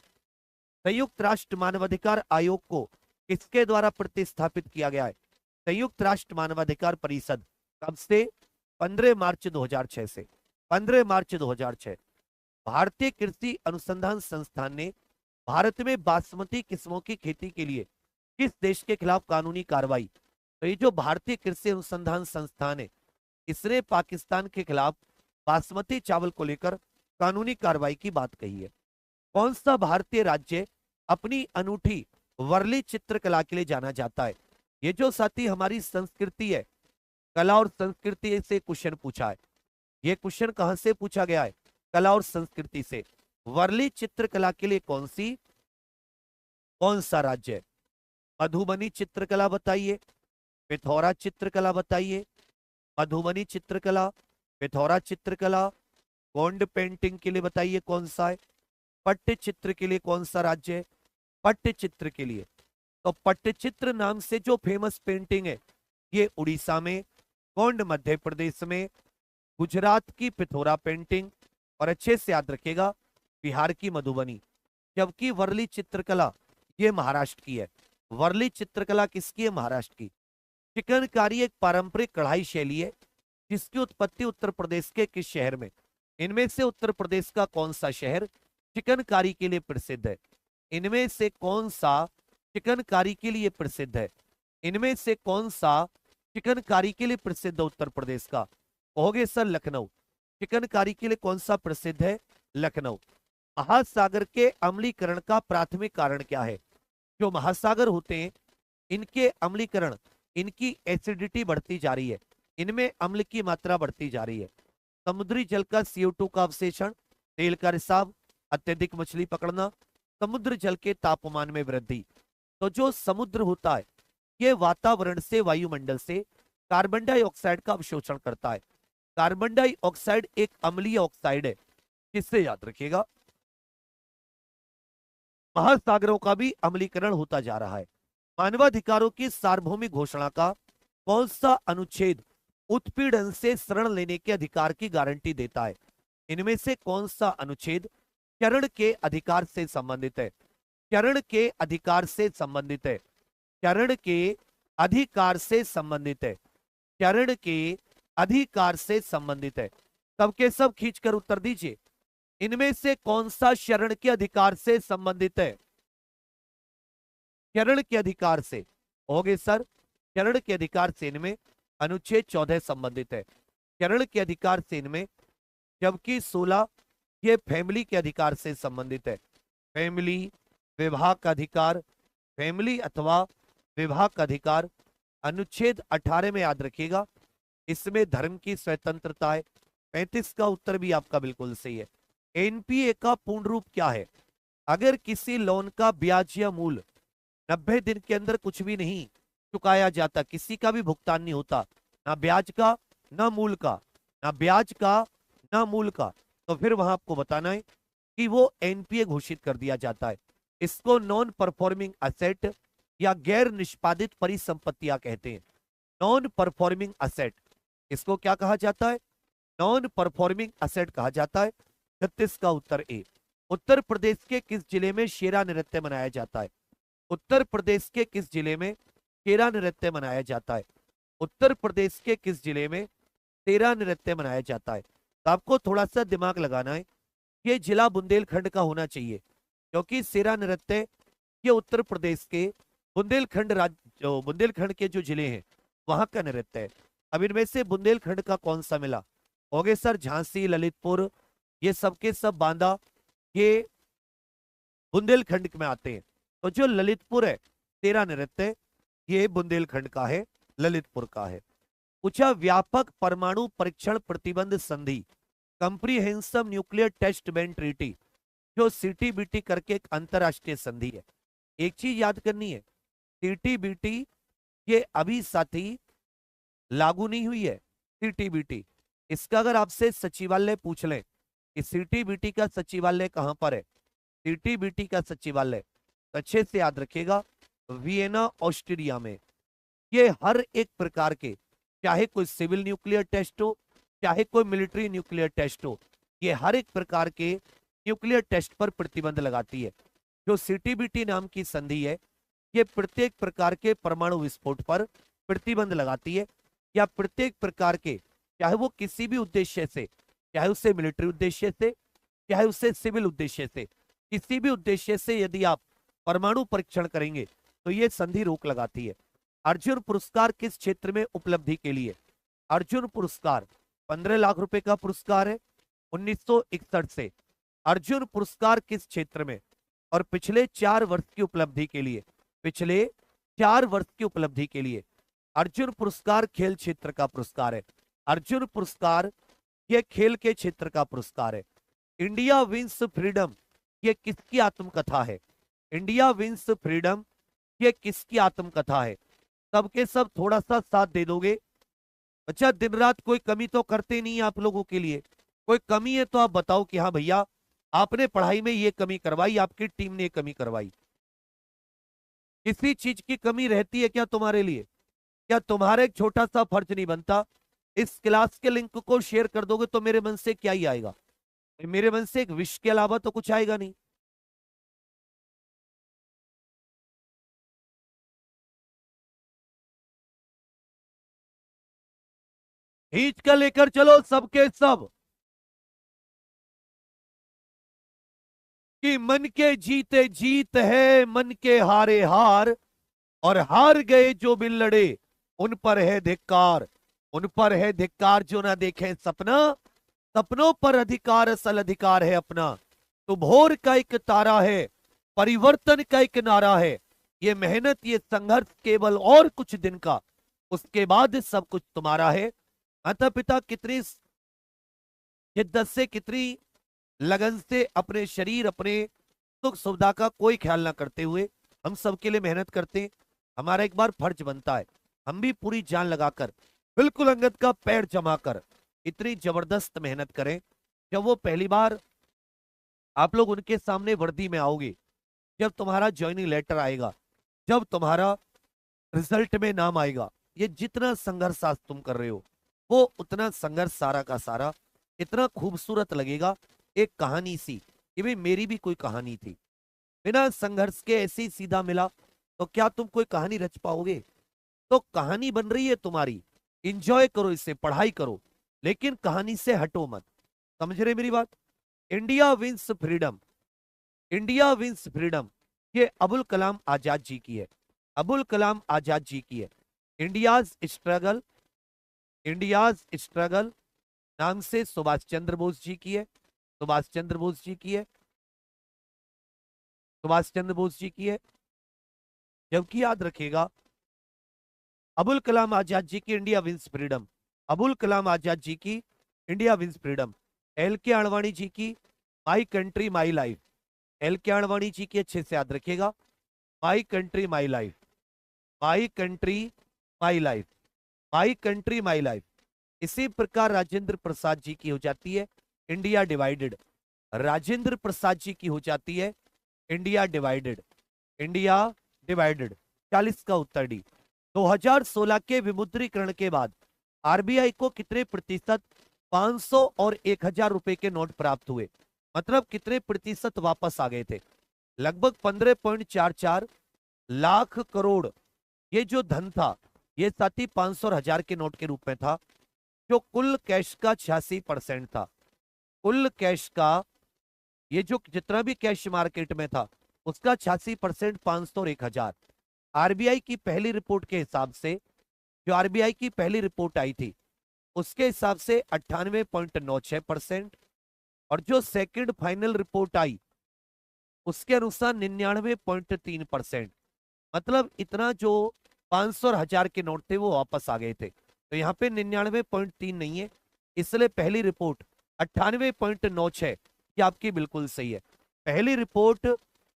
संयुक्त राष्ट्र मानवाधिकार आयोग को किसके द्वारा प्रतिस्थापित किया गया है? संयुक्त राष्ट्र मानवाधिकार परिषद। कब से? 15 मार्च 2006 से। 15 मार्च 2006 भारतीय कृषि अनुसंधान संस्थान ने भारत में बासमती किस्मों की खेती के लिए किस देश के खिलाफ कानूनी कार्रवाई? तो ये जो भारतीय कृषि अनुसंधान संस्थान है, इसने पाकिस्तान के खिलाफ बासमती चावल को लेकर कानूनी कार्रवाई की बात कही है। कौन सा भारतीय राज्य अपनी अनूठी वर्ली चित्रकला के लिए जाना जाता है? ये जो साथी हमारी संस्कृति है, कला और संस्कृति से क्वेश्चन पूछा है। ये क्वेश्चन कहां से पूछा गया है? कला और संस्कृति से। वर्ली चित्रकला के लिए कौन सा राज्य है? मधुबनी चित्रकला बताइए, पिथौरा चित्रकला बताइए। मधुबनी चित्रकला, पिथौरा चित्रकला। गोंड पेंटिंग के लिए बताइए कौन सा है? पट्टचित्र के लिए कौन सा राज्य है? पट्टचित्र के लिए तो पट्टचित्र नाम से जो फेमस पेंटिंग है ये उड़ीसा में, गोंड मध्य प्रदेश में, गुजरात की पिथौरा पेंटिंग और अच्छे से याद रखिएगा बिहार की मधुबनी। जबकि वर्ली चित्रकला ये महाराष्ट्र की है। वर्ली चित्रकला किसकी है? महाराष्ट्र की। चिकनकारी एक पारंपरिक कढ़ाई शैली है जिसकी उत्पत्ति उत्तर प्रदेश के किस शहर में? इनमें से उत्तर प्रदेश का कौन सा शहर चिकनकारी के लिए प्रसिद्ध है? इनमें से कौन सा चिकनकारी के लिए प्रसिद्ध है? इनमें से कौन सा चिकनकारी के लिए प्रसिद्ध है उत्तर प्रदेश का? कहोगे सर लखनऊ। चिकनकारी के लिए कौन सा प्रसिद्ध है? लखनऊ। महासागर के अम्लीकरण का प्राथमिक कारण क्या है? जो महासागर होते हैं इनके अम्लीकरण, इनकी एसिडिटी बढ़ती जा रही है, इनमें अम्ल की मात्रा बढ़ती जा रही है। समुद्री जल का CO2 का अवशेषण, तेल का रिसाव, अत्यधिक मछली पकड़ना, समुद्र जल के तापमान में वृद्धि। तो जो समुद्र होता है ये वातावरण से, वायुमंडल से कार्बन डाइऑक्साइड का अवशोषण करता है। कार्बन डाइऑक्साइड एक अम्लीय ऑक्साइड है, किससे याद रखिएगा महासागरों का भी अम्लीकरण होता जा रहा है। मानवाधिकारों की सार्वभौमिक घोषणा का कौन सा अनुच्छेद उत्पीड़न से शरण लेने के अधिकार की गारंटी देता है? इनमें से कौन सा अनुच्छेद चरण के अधिकार से संबंधित है? चरण के अधिकार से संबंधित है। चरण के अधिकार से संबंधित है। चरण के अधिकार से संबंधित है। सबके सब खींचकर उत्तर दीजिए। इनमें से कौन सा शरण के अधिकार से संबंधित है? शरण के अधिकार से। हो गए सर। चरण के अधिकार से इनमें अनुच्छेद 14 संबंधित है, चरण के अधिकार से इनमें, जबकि 16 ये फैमिली के अधिकार से संबंधित है। फैमिली, विवाह का अधिकार, फैमिली अथवा विवाह का अधिकार अनुच्छेद 18 में याद रखिएगा, इसमें धर्म की स्वतंत्रता है। 35 का उत्तर भी आपका बिल्कुल सही है। एनपीए का पूर्ण रूप क्या है? अगर किसी लोन का ब्याज या मूल 90 दिन के अंदर कुछ भी नहीं चुकाया जाता, किसी का भी भुगतान नहीं होता, ना ब्याज का ना मूल का, ना ब्याज का ना मूल का, तो फिर वहां आपको बताना है कि वो एनपीए घोषित कर दिया जाता है। इसको नॉन परफॉर्मिंग असेट या गैर निष्पादित परिसंपत्तियां कहते हैं। नॉन परफॉर्मिंग असेट, इसको क्या कहा जाता है? नॉन परफॉर्मिंग असेट कहा जाता है। 36 का उत्तर ए। उत्तर प्रदेश के किस जिले में शेरा नृत्य मनाया जाता है? उत्तर प्रदेश के किस जिले में शेरा नृत्य मनाया जाता है? उत्तर प्रदेश के किस जिले में शेरा नृत्य मनाया जाता है? तो आपको थोड़ा सा दिमाग लगाना है, ये जिला बुंदेलखंड का होना चाहिए, क्योंकि शेरा नृत्य ये उत्तर प्रदेश के बुंदेलखंड राज्य, बुंदेलखंड के जो जिले हैं वहां का नृत्य है। अब इनमें से बुंदेलखंड का कौन सा मिला? हो गए सर झांसी, ललितपुर, ये सबके सब बांदा, ये बुंदेलखंड में आते हैं। तो जो ललितपुर है तेरा नृत्य, ये बुंदेलखंड का है, ललितपुर का है। पूछा व्यापक परमाणु परीक्षण प्रतिबंध संधि, comprehensive nuclear test ban treaty, जो सीटीबीटी करके एक अंतरराष्ट्रीय संधि है। एक चीज याद करनी है, सीटीबीटी ये अभी साथी लागू नहीं हुई है। सीटीबीटी इसका अगर आपसे सचिवालय पूछ लें कि सीटीबीटी का सचिवालय कहां पर है, सीटीबीटी का सचिवालय अच्छे से याद रखिएगा वियना ऑस्ट्रिया में। ये हर एक प्रकार के, चाहे कोई सिविल न्यूक्लियर टेस्ट हो चाहे कोई मिलिट्री न्यूक्लियर टेस्ट हो, ये हर एक प्रकार के न्यूक्लियर टेस्ट पर प्रतिबंध लगाती है। जो सीटीबीटी नाम की संधि है ये प्रत्येक प्रकार के परमाणु विस्फोट पर प्रतिबंध लगाती है, या प्रत्येक प्रकार के, चाहे वो किसी भी उद्देश्य से, चाहे उससे मिलिट्री उद्देश्य से चाहे उससे सिविल उद्देश्य से, किसी भी उद्देश्य से यदि आप परमाणु परीक्षण करेंगे तो ये संधि रोक लगाती है। अर्जुन पुरस्कार किस क्षेत्र में उपलब्धि के लिए? अर्जुन पुरस्कार 15 लाख रुपए का पुरस्कार है 1961 से। अर्जुन पुरस्कार किस क्षेत्र में? और पिछले 4 वर्ष की उपलब्धि के लिए, पिछले 4 वर्ष की उपलब्धि के लिए अर्जुन पुरस्कार खेल क्षेत्र का पुरस्कार है। अर्जुन पुरस्कार ये खेल के क्षेत्र का पुरस्कार है। इंडिया विंस फ्रीडम ये किसकी आत्मकथा है? इंडिया विंस फ्रीडम ये किसकी आत्मकथा है? सबके सब थोड़ा सा साथ दे दोगे? अच्छा, दिन रात कोई कमी तो करते नहीं आप लोगों के लिए, कोई कमी है तो आप बताओ कि हाँ भैया आपने पढ़ाई में ये कमी करवाई, आपकी टीम ने ये कमी करवाई। किसी चीज की कमी रहती है क्या तुम्हारे लिए? क्या तुम्हारा एक छोटा सा फर्ज नहीं बनता? इस क्लास के लिंक को शेयर कर दोगे तो मेरे मन से क्या ही आएगा? मेरे मन से एक विश के अलावा तो कुछ आएगा नहीं। खींच कर लेकर चलो सबके सब कि मन के जीते जीत है, मन के हारे हार, और हार गए जो बिन लड़े उन पर है धिक्कार, उन पर है धिक्कार जो ना देखें सपना, सपनों पर अधिकार असल अधिकार है अपना। तो भोर का एक तारा है, परिवर्तन का एक नारा है, ये मेहनत ये संघर्ष केवल और कुछ दिन का, उसके बाद सब कुछ तुम्हारा है। माता पिता कितनी शिद्दत से, कितनी लगन से अपने शरीर अपने सुख सुविधा का कोई ख्याल ना करते हुए हम सबके लिए मेहनत करते हैं। हमारा एक बार फर्ज बनता है हम भी पूरी जान लगाकर, बिल्कुल अंगद का पैर जमा कर इतनी जबरदस्त मेहनत करें। जब वो पहली बार आप लोग उनके सामने वर्दी में आओगे, जब तुम्हारा ज्वाइनिंग लेटर आएगा, जब तुम्हारा रिजल्ट में नाम आएगा, ये जितना संघर्ष आज तुम कर रहे हो वो उतना संघर्ष सारा का सारा इतना खूबसूरत लगेगा। एक कहानी सी कि भाई मेरी भी कोई कहानी थी, बिना संघर्ष के ऐसे ही सीधा मिला, तो क्या तुम कोई कहानी रच पाओगे? तो कहानी बन रही है तुम्हारी, इंजॉय करो इसे, पढ़ाई करो, लेकिन कहानी से हटो मत। समझ रहे मेरी बात? India wins freedom, India wins freedom ये अबुल कलाम आजाद जी की है। अबुल कलाम आजाद जी की है। इंडियाज स्ट्रगल, इंडियाज स्ट्रगल नाम से सुभाष चंद्र बोस जी की है, सुभाष चंद्र बोस जी की है, सुभाष चंद्र बोस जी की है। जबकि याद रखिएगा अबुल कलाम आजाद जी की India wins freedom, Abul Kalam Azad ji की इंडिया विंस फ्रीडम। एल के आडवाणी जी की my country my life, L के आडवाणी जी की अच्छे से याद रखिएगा, my country my life, my country my life, my country my life. इसी प्रकार राजेंद्र प्रसाद जी की हो जाती है इंडिया डिवाइडेड, राजेंद्र प्रसाद जी की हो जाती है इंडिया डिवाइडेड, इंडिया डिवाइडेड। 40 का उत्तर डी। 2016 के विमुद्रीकरण के बाद आरबीआई को कितने प्रतिशत 500 और 1000 रुपए के नोट प्राप्त हुए? मतलब कितने प्रतिशत वापस आ गए थे? लगभग 15.44 लाख करोड़ ये जो धन था ये साथी 500 और 1000 के नोट के रूप में था, जो कुल कैश का 86% था। कुल कैश का ये जो जितना भी कैश मार्केट में था उसका 86%, 500 और 1000। आरबीआई की पहली रिपोर्ट के हिसाब से, जो आरबीआई की पहली रिपोर्ट आई थी उसके हिसाब से 98.96%, और जो सेकंड फाइनल रिपोर्ट आई उसके अनुसार 99.3%। मतलब इतना जो 500 और 1000 के नोट थे वो वापस आ गए थे। तो यहाँ पे 99.3 नहीं है, इसलिए पहली रिपोर्ट 98.96 ये आपकी बिल्कुल सही है। पहली रिपोर्ट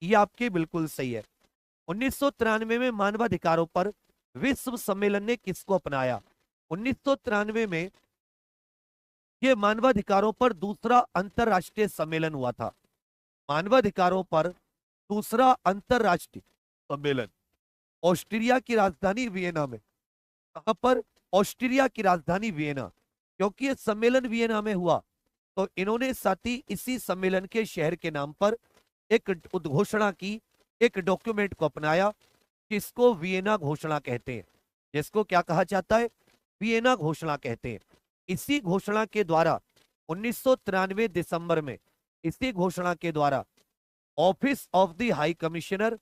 ये आपकी बिल्कुल सही है। 1993 में मानवाधिकारों पर विश्व सम्मेलन ने किसको अपनाया? 1993 में ये मानवाधिकारों पर दूसरा अंतरराष्ट्रीय सम्मेलन हुआ था। मानवाधिकारों पर दूसरा अंतरराष्ट्रीय सम्मेलन ऑस्ट्रिया की राजधानी वियना में। कहां पर? ऑस्ट्रिया की राजधानी वियना। क्योंकि ये सम्मेलन वियना में हुआ तो इन्होंने साथी इसी सम्मेलन के शहर के नाम पर एक उद्घोषणा की, एक डॉक्यूमेंट को अपनाया जिसको वियना घोषणा कहते हैं। जिसको क्या कहा जाता है? वियना घोषणा कहते हैं। इसी घोषणा के द्वारा 1993 दिसंबर में, इसी घोषणा के द्वारा office of the high commissioner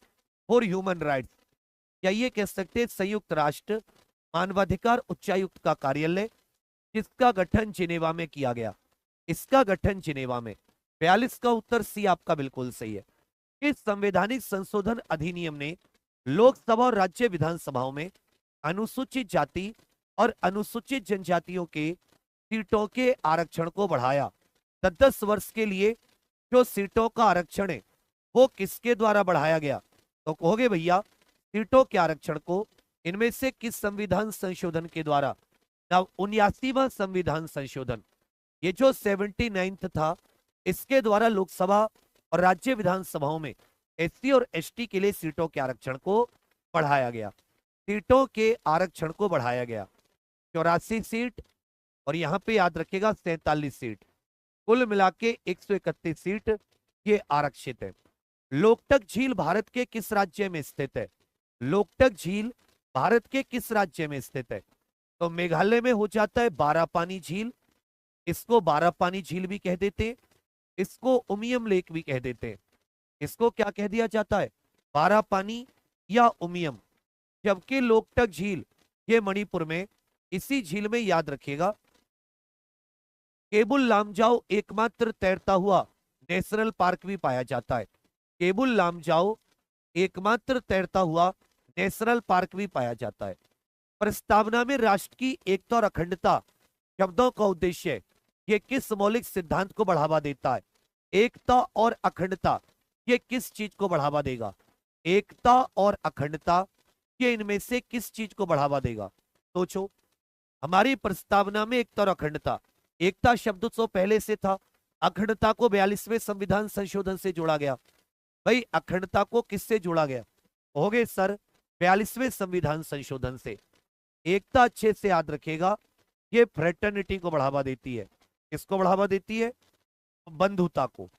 for human rights, या ये कह सकते हैं संयुक्त राष्ट्र मानवाधिकार उच्चायुक्त का कार्यालय, जिसका गठन जिनेवा में किया गया, इसका गठन जिनेवा में। 42 का उत्तर सी आपका बिल्कुल सही है। इस संवैधानिक संशोधन अधिनियम ने लोकसभा और राज्य विधानसभाओं में अनुसूचित जाति और अनुसूचित जनजातियों के सीटों के आरक्षण को बढ़ाया। 10 वर्ष के लिए जो सीटों का आरक्षण है वो किसके द्वारा बढ़ाया गया? तो कहोगे भैया सीटों के आरक्षण को इनमें से किस संविधान संशोधन के द्वारा? ना 79वां संविधान संशोधन, ये जो 79th था, इसके द्वारा लोकसभा और राज्य विधानसभाओं में एससी और एसटी के लिए सीटों के आरक्षण को बढ़ाया गया। सीटों के आरक्षण को बढ़ाया गया। 84 सीट और यहाँ पे याद रखिएगा 47 सीट, कुल मिला के 131 सीट ये आरक्षित है। लोकटक झील भारत के किस राज्य में स्थित है? लोकटक झील भारत के किस राज्य में स्थित है? तो मेघालय में हो जाता है बारापानी झील, इसको बारापानी झील भी कह देते हैं, इसको उमियम लेक भी कह देते हैं। इसको क्या कह दिया जाता है? बारापानी या उमियम। जबकि लोकटक झील ये मणिपुर में, इसी झील में याद रखिएगा केबुल लामजाओ एकमात्र तैरता हुआ नेशनल पार्क भी पाया जाता है। केबुल लामजाओ एकमात्र तैरता हुआ नेशनल पार्क भी पाया जाता है। प्रस्तावना में राष्ट्र की एकता और अखंडता शब्दों का उद्देश्य ये किस मौलिक सिद्धांत को बढ़ावा देता है? एकता और अखंडता ये किस चीज को बढ़ावा देगा? एकता और अखंडता ये इनमें से किस चीज को बढ़ावा देगा? सोचो, हमारी प्रस्तावना में एकता और अखंडता, एकता शब्द तो पहले से था, अखंडता को 42वें संविधान संशोधन से जोड़ा गया। भाई अखंडता को किससे जोड़ा गया? हो गए सर 42वें संविधान संशोधन से। एकता अच्छे से याद रखेगा, ये फ्रेटर्निटी को बढ़ावा देती है। किसको बढ़ावा देती है? बंधुता को।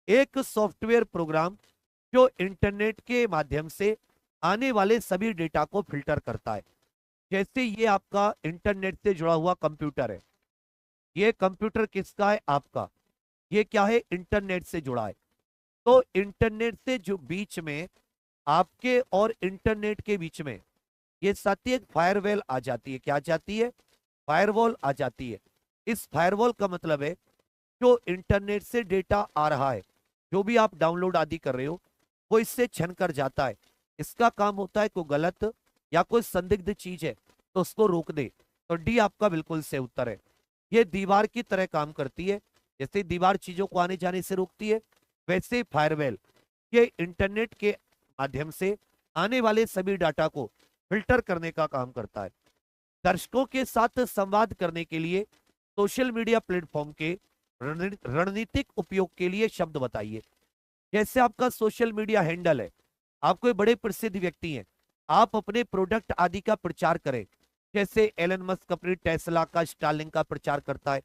एक सॉफ्टवेयर प्रोग्राम जो इंटरनेट के माध्यम से आने वाले सभी डेटा को फिल्टर करता है। जैसे ये आपका इंटरनेट से जुड़ा हुआ कंप्यूटर है, ये कंप्यूटर किसका है? आपका। ये क्या है? इंटरनेट से जुड़ा है। तो इंटरनेट से जो बीच में आपके और इंटरनेट के बीच में ये साथी एक फायरवॉल आ जाती है। क्या आ जाती है? फायरवॉल आ जाती है। इस फायरवॉल का मतलब है जो इंटरनेट से डेटा आ रहा है, जो भी आप डाउनलोड आदि कर रहे हो, वो इससे छन कर जाता है। इसका काम होता है कोई गलत या कोई संदिग्ध चीज है तो उसको रोक दे। तो डी आपका बिल्कुल सही उत्तर है। ये दीवार की तरह काम करती है। जैसे दीवार चीजों को आने जाने से रोकती है, वैसे फायरवॉल ये इंटरनेट के माध्यम से आने वाले सभी डाटा को फिल्टर करने का काम करता है। दर्शकों के साथ संवाद करने के लिए सोशल मीडिया प्लेटफॉर्म के रणनीतिक उपयोग के लिए शब्द बताइए। जैसे आपका सोशल मीडिया हैंडल है, आप कोई बड़े प्रसिद्ध व्यक्ति हैं, आप अपने प्रोडक्ट आदि का प्रचार करें। जैसे एलन मस्क अपनी टेस्ला का, स्टारलिंक का प्रचार करता है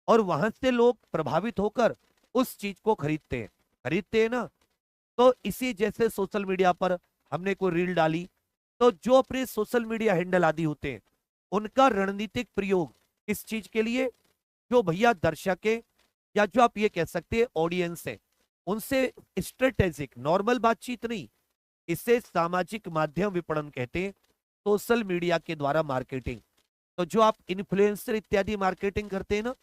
और वहां से लोग प्रभावित होकर उस चीज को खरीदते हैं ना। तो इसी जैसे सोशल मीडिया पर हमने कोई रील डाली, तो जो अपने सोशल मीडिया हैंडल आदि होते हैं उनका रणनीतिक प्रयोग इस चीज के लिए, जो भैया दर्शक है या जो आप ये कह सकते हैं ऑडियंस है, उनसे स्ट्रेटेजिक, नॉर्मल बातचीत नहीं, इसे सामाजिक माध्यम विपणन कहते हैं। सोशल मीडिया के द्वारा मार्केटिंग। तो जो आप इन्फ्लुएंसर इत्यादि मार्केटिंग करते हैं ना,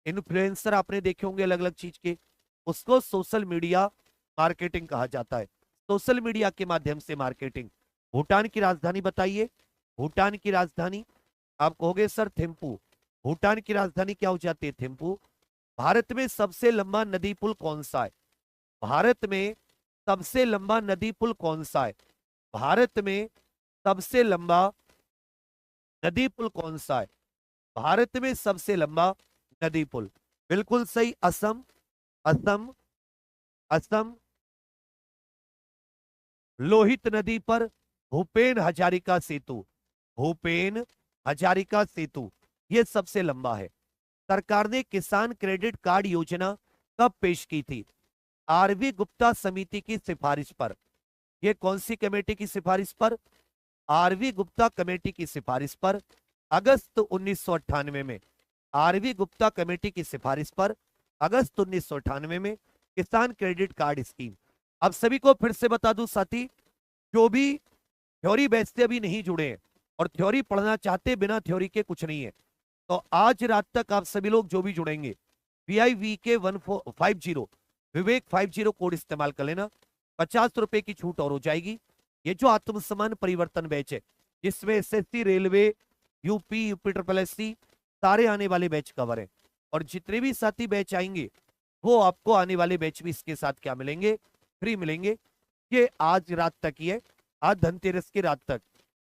इन्फ्लुएंसर आपने देखे होंगे अलग अलग चीज के, उसको सोशल मीडिया मार्केटिंग कहा जाता है। सोशल मीडिया के माध्यम से मार्केटिंग। भूटान की राजधानी बताइए। भूटान की राजधानी आप कहोगे सर थिम्पू। भूटान की राजधानी क्या हो जाती है? थिम्पू। भारत में सबसे लंबा नदी पुल कौन सा है? भारत में सबसे लंबा नदी पुल कौन सा है? भारत में सबसे लंबा नदी पुल कौन सा है? भारत में सबसे लंबा नदी पुल, बिल्कुल सही, असम। असम। असम। लोहित नदी पर भूपेन हजारिका सेतु। भूपेन हजारिका सेतु यह सबसे लंबा है। सरकार ने किसान क्रेडिट कार्ड योजना कब पेश की थी? आरवी गुप्ता समिति की सिफारिश पर। यह कौन सी कमेटी की सिफारिश पर? आरवी गुप्ता कमेटी की सिफारिश पर, अगस्त 1998 में। आरवी गुप्ता कमेटी की सिफारिश पर अगस्त 1998 में किसान क्रेडिट कार्ड स्कीम। अब सभी को फिर से बता दूं साथी, जो भी थ्योरी बैच से अभी नहीं जुड़े हैं और थ्योरी पढ़ना चाहते, बिना थ्योरी के कुछ नहीं है, तो आज रात तक आप सभी लोग जो भी जुड़ेंगे, VIVK 1450 विवेक 50 कोड इस्तेमाल कर लेना। 50 रुपए की छूट और हो जाएगी। ये जो आत्मसम्मान परिवर्तन बैच है, जिसमें SSC, रेलवे, यूपी, UPSSC सारे आने वाले बैच कवर है। और जितने भी साथी बैच आएंगे वो आपको आने वाले बैच भी इसके साथ क्या मिलेंगे? फ्री मिलेंगे। ये आज रात तक ही है, आज धनतेरस की रात तक।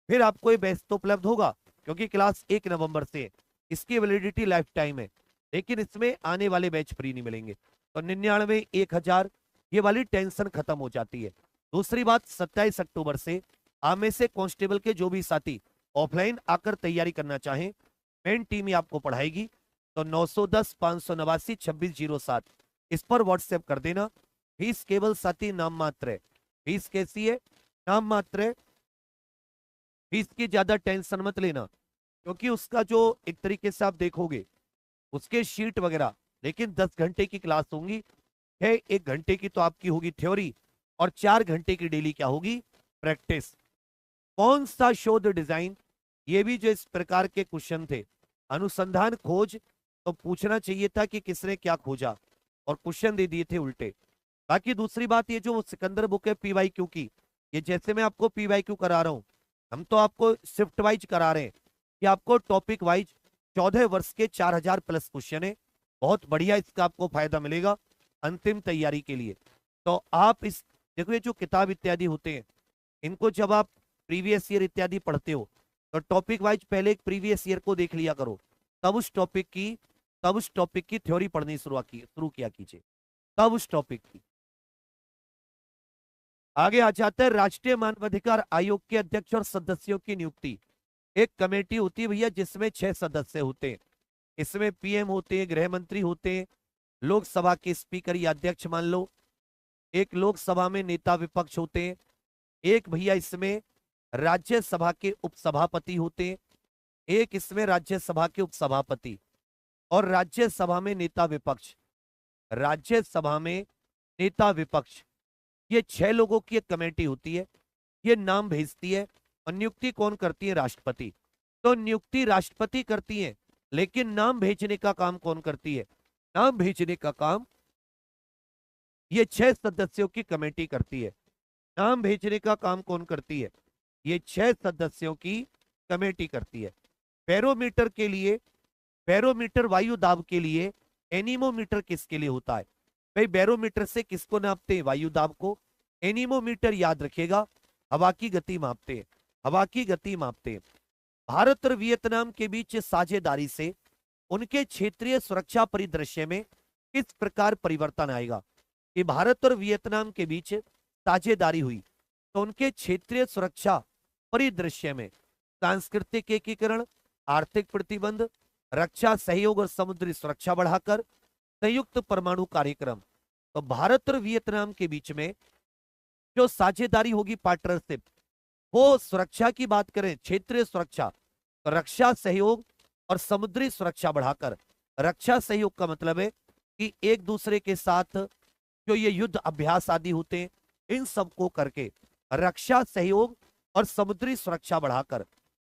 फिर आपको ये बैच तो उपलब्ध होगा क्योंकि क्लास 1 नवंबर से है, इसकी वैलिडिटी लाइफ टाइम है, लेकिन इसमें आने वाले बैच फ्री नहीं मिलेंगे। तो 99, 1000 ये वाली टेंशन खत्म हो जाती है। दूसरी बात, 27 अक्टूबर से आप में से कांस्टेबल के जो भी साथी ऑफलाइन आकर तैयारी करना चाहें, मेन टीम ही आपको पढ़ाएगी। तो 910 589 2607 इस पर व्हाट्सएप कर देना। फीस केवल साथी नाम मात्र है। फीस कैसी है? नाम मात्र है। फीस की ज्यादा टेंशन मत लेना, क्योंकि उसका जो एक तरीके से आप देखोगे उसके शीट वगैरह, लेकिन 10 घंटे की क्लास होंगी है। 1 घंटे की तो आपकी होगी थ्योरी और 4 घंटे की डेली क्या होगी? प्रैक्टिस। कौन सा शोध डिजाइन, ये भी जो इस प्रकार के क्वेश्चन थे, अनुसंधान खोज, तो पूछना चाहिए था कि किसने क्या खोजा और क्वेश्चन दे दिए थे उल्टे। बाकी दूसरी बात, ये जो सिकंदर बुक है PYQ की, ये जैसे मैं आपको PYQ करा रहा हूं, हम तो आपको शिफ्ट वाइज करा रहे हैं कि आपको टॉपिक वाइज 14 वर्ष के 4000 प्लस क्वेश्चन है। बहुत बढ़िया, इसका आपको फायदा मिलेगा अंतिम तैयारी के लिए। तो आप इस देखो, ये जो किताब इत्यादि होते हैं, इनको जब आप प्रीवियस ईयर इत्यादि पढ़ते हो तो टॉपिक वाइज पहले एक प्रीवियस ईयर को देख लिया करो, तब उस टॉपिक की थ्योरी पढ़नी शुरू किया कीजिए, तब उस टॉपिक की। आगे आ जाता है राष्ट्रीय मानवाधिकार आयोग के अध्यक्ष और सदस्यों की नियुक्ति। एक कमेटी होती है भैया जिसमें 6 सदस्य होते हैं। इसमें PM होते हैं, गृह मंत्री होते हैं, लोकसभा के स्पीकर या अध्यक्ष मान लो, एक लोकसभा में नेता विपक्ष होते हैं, एक भैया इसमें राज्यसभा के उपसभापति होते हैं, एक इसमें राज्यसभा के उपसभापति, और राज्यसभा में नेता विपक्ष। राज्यसभा में नेता विपक्ष, ये 6 लोगों की एक कमेटी होती है। ये नाम भेजती है और नियुक्ति कौन करती है? राष्ट्रपति। तो नियुक्ति राष्ट्रपति करती है, लेकिन नाम भेजने का काम कौन करती है? नाम भेजने का काम ये 6 सदस्यों की कमेटी करती है। नाम भेजने का काम कौन करती है? ये 6 सदस्यों की कमेटी करती है। बैरोमीटर के लिए, बैरोमीटर वायु दाब के लिए, एनीमोमीटर किसके लिए होता है? भाई बैरोमीटर से किसको नापते हैं? वायु दाब को। एनीमोमीटर याद रखिएगा, हवा की गति मापते हैं, हवा की गति मापते हैं। भारत और वियतनाम के बीच साझेदारी से उनके क्षेत्रीय सुरक्षा परिदृश्य में किस प्रकार परिवर्तन आएगा? कि भारत और वियतनाम के बीच साझेदारी हुई तो उनके क्षेत्रीय सुरक्षा परिदृश्य में सांस्कृतिक एकीकरण, आर्थिक प्रतिबंध, रक्षा सहयोग और समुद्री सुरक्षा बढ़ाकर संयुक्त परमाणु कार्यक्रम। तो भारत और वियतनाम के बीच में जो साझेदारी होगी, पार्टनरशिप, वो सुरक्षा की बात करें, क्षेत्रीय सुरक्षा, तो रक्षा सहयोग और समुद्री सुरक्षा बढ़ाकर। रक्षा सहयोग का मतलब है कि एक दूसरे के साथ जो ये युद्ध अभ्यास आदि होते हैं, इन सबको करके रक्षा सहयोग और समुद्री सुरक्षा बढ़ाकर।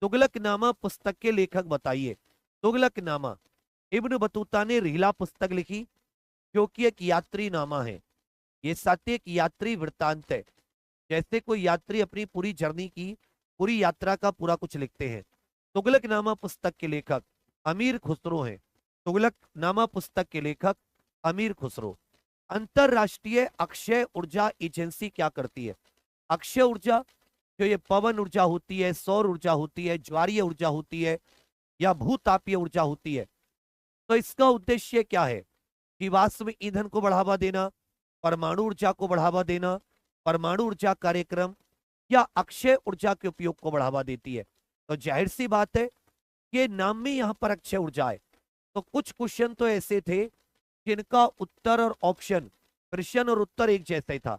तुगलकनामा पुस्तक के लेखक बताइए। तुगलकनामा, इब्न बतूता ने रीला पुस्तक लिखी जो कि एक यात्री नामा है। ये साथ एक यात्री वृत्तांत है, जैसे कोई यात्री अपनी पूरी जर्नी की, पूरी यात्रा का पूरा कुछ लिखते हैं। तुगलकनामा पुस्तक के लेखक अमीर खुसरो हैं। तुगलकनामा पुस्तक के लेखक अमीर खुसरो। अंतरराष्ट्रीय अक्षय ऊर्जा एजेंसी क्या करती है? अक्षय ऊर्जा, जो ये पवन ऊर्जा होती है, सौर ऊर्जा होती है, ज्वारीय ऊर्जा होती है या भूतापीय ऊर्जा होती है, तो इसका उद्देश्य क्या है? जीवाश्म ईंधन को बढ़ावा देना, परमाणु ऊर्जा को बढ़ावा देना, परमाणु ऊर्जा कार्यक्रम, या अक्षय ऊर्जा के उपयोग को बढ़ावा देती है। तो जाहिर सी बात है कि नाम में यहां पर अक्षय ऊर्जा है। तो कुछ क्वेश्चन तो ऐसे थे जिनका उत्तर और ऑप्शन, प्रश्न और उत्तर एक जैसा था।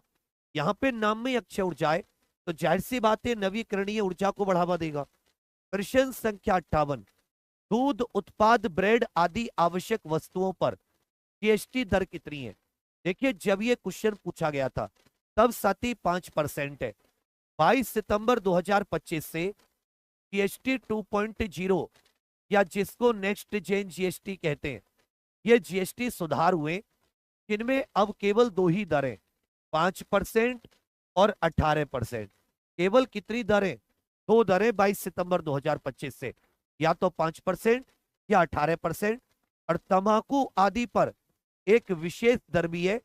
यहाँ पे नाम में अक्षय ऊर्जा है, तो जाहिर सी बात है नवीकरणीय ऊर्जा को बढ़ावा देगा। प्रश्न संख्या 58, दूध उत्पाद, ब्रेड आदि आवश्यक वस्तुओं पर जीएसटी दर कितनी है? देखिए, जब ये क्वेश्चन पूछा गया था तब 5% है। 22 सितंबर 2025 से जीएसटी 2.0 या जिसको नेक्स्ट जेन जीएसटी कहते हैं, ये जीएसटी सुधार हुए, जिनमें अब केवल 2 ही दरें, 5% और 18%। केवल कितनी दरें? 2 दरें 22 सितंबर 2025 से, या तो 5% या 18%। और तंबाकू आदि पर एक विशेष दर भी है,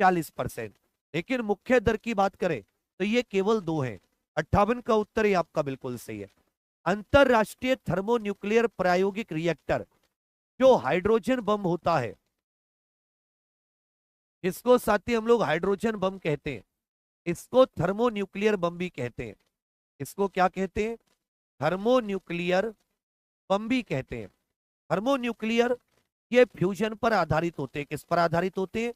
40%। लेकिन मुख्य दर की बात करें तो ये केवल 2 है। 58 का उत्तर ही आपका बिल्कुल सही है। अंतरराष्ट्रीय थर्मोन्यूक्लियर प्रायोगिक रिएक्टर, जो हाइड्रोजन बम होता है, इसको साथी हम लोग हाइड्रोजन बम कहते हैं, इसको थर्मोन्यूक्लियर बम भी कहते हैं। इसको क्या कहते हैं? थर्मोन्यूक्लियर बम भी कहते हैं। थर्मोन्यूक्लियर ये फ्यूजन पर आधारित होते हैं। किस पर आधारित होते हैं?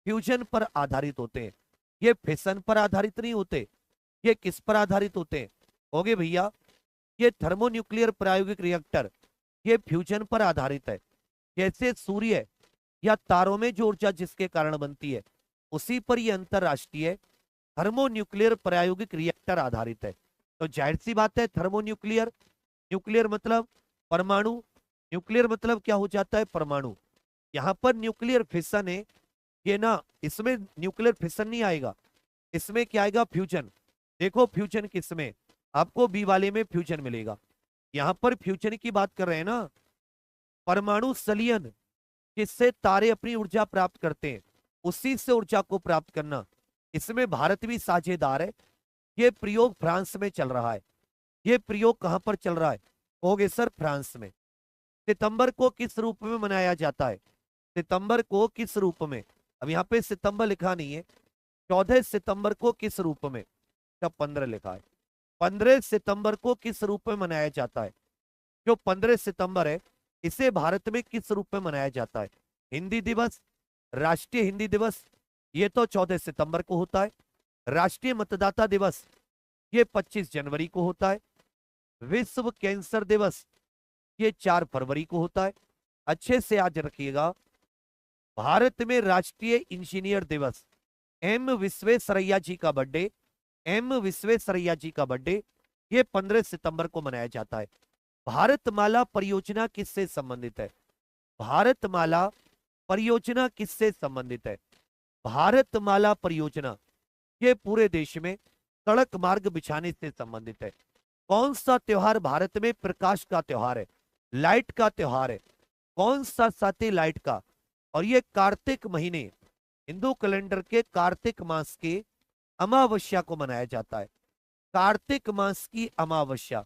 फ्यूजन पर आधारित होते हैं। ये फिशन पर आधारित नहीं होते। ये किस पर आधारित होते हैं? होगे भैया, ये थर्मोन्यूक्लियर प्रायोगिक रिएक्टर ये फ्यूजन पर आधारित है। जैसे सूर्य या तारों में जो ऊर्जा जिसके कारण बनती है, उसी पर ये अंतरराष्ट्रीय थर्मोन्यूक्लियर प्रायोगिक रिएक्टर आधारित है। तो जाहिर सी बात है थर्मोन्यूक्लियर, न्यूक्लियर मतलब परमाणु, न्यूक्लियर मतलब क्या हो जाता है? परमाणु। यहाँ पर न्यूक्लियर फिशन है ये ना, इसमें न्यूक्लियर फिशन नहीं आएगा, इसमें क्या आएगा? फ्यूजन। देखो फ्यूजन किसमें, आपको बी वाले में फ्यूजन मिलेगा। यहाँ पर फ्यूजन की बात कर रहे हैं ना, परमाणु संलयन, जिससे तारे अपनी ऊर्जा प्राप्त करते हैं, उसी से ऊर्जा को प्राप्त करना, इसमें भारत भी साझेदार है। ये प्रयोग फ्रांस में चल रहा है। ये प्रयोग कहां पर चल रहा है? कहोगे सर फ्रांस में। सितंबर को किस रूप में मनाया जाता है? सितंबर को किस रूप में? अब यहाँ पे सितंबर लिखा नहीं है। 14 सितंबर को किस रूप में? तब 15 लिखा है। 15 सितंबर को किस रूप में मनाया जाता है? जो 15 सितंबर है, इसे भारत में किस रूप में मनाया जाता है? हिंदी दिवस, राष्ट्रीय हिंदी दिवस, ये तो 14 सितंबर को होता है। राष्ट्रीय मतदाता दिवस, ये 25 जनवरी को होता है। विश्व कैंसर दिवस, ये 4 फरवरी को होता है। अच्छे से याद रखिएगा, भारत में राष्ट्रीय इंजीनियर दिवस, एम विश्वेश्वरैया जी का बर्थडे एम विश्वेश्वरैया जी का बर्थडे, ये 15 सितंबर को मनाया जाता है। भारतमाला परियोजना किससे संबंधित है? भारतमाला परियोजना किससे संबंधित है? भारतमाला परियोजना ये पूरे देश में सड़क मार्ग बिछाने से संबंधित है। कौन सा त्योहार भारत में प्रकाश का त्योहार है, लाइट का त्योहार है? कौन सा साथी? लाइट का। और ये कार्तिक महीने, हिंदू कैलेंडर के कार्तिक मास के अमावस्या को मनाया जाता है। कार्तिक मास की अमावस्या,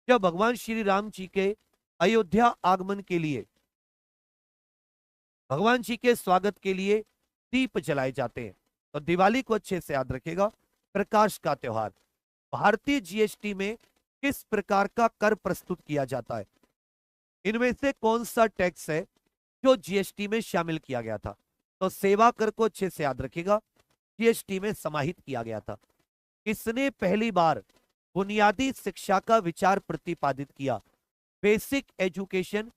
जब भगवान श्री राम जी के अयोध्या आगमन के लिए, भगवान जी के स्वागत के लिए दीप जलाए जाते हैं। तो दिवाली को अच्छे से याद रखेगा, प्रकाश का त्योहार। भारतीय जीएसटी में किस प्रकार का कर प्रस्तुत किया जाता है? इनमें से कौन सा टैक्स है जो जीएसटी में शामिल किया गया था? तो सेवा कर को अच्छे से याद रखेगा, जीएसटी में समाहित किया गया था। किसने पहली बार बुनियादी शिक्षा का विचार प्रतिपादित किया? बेसिक एजुकेशन,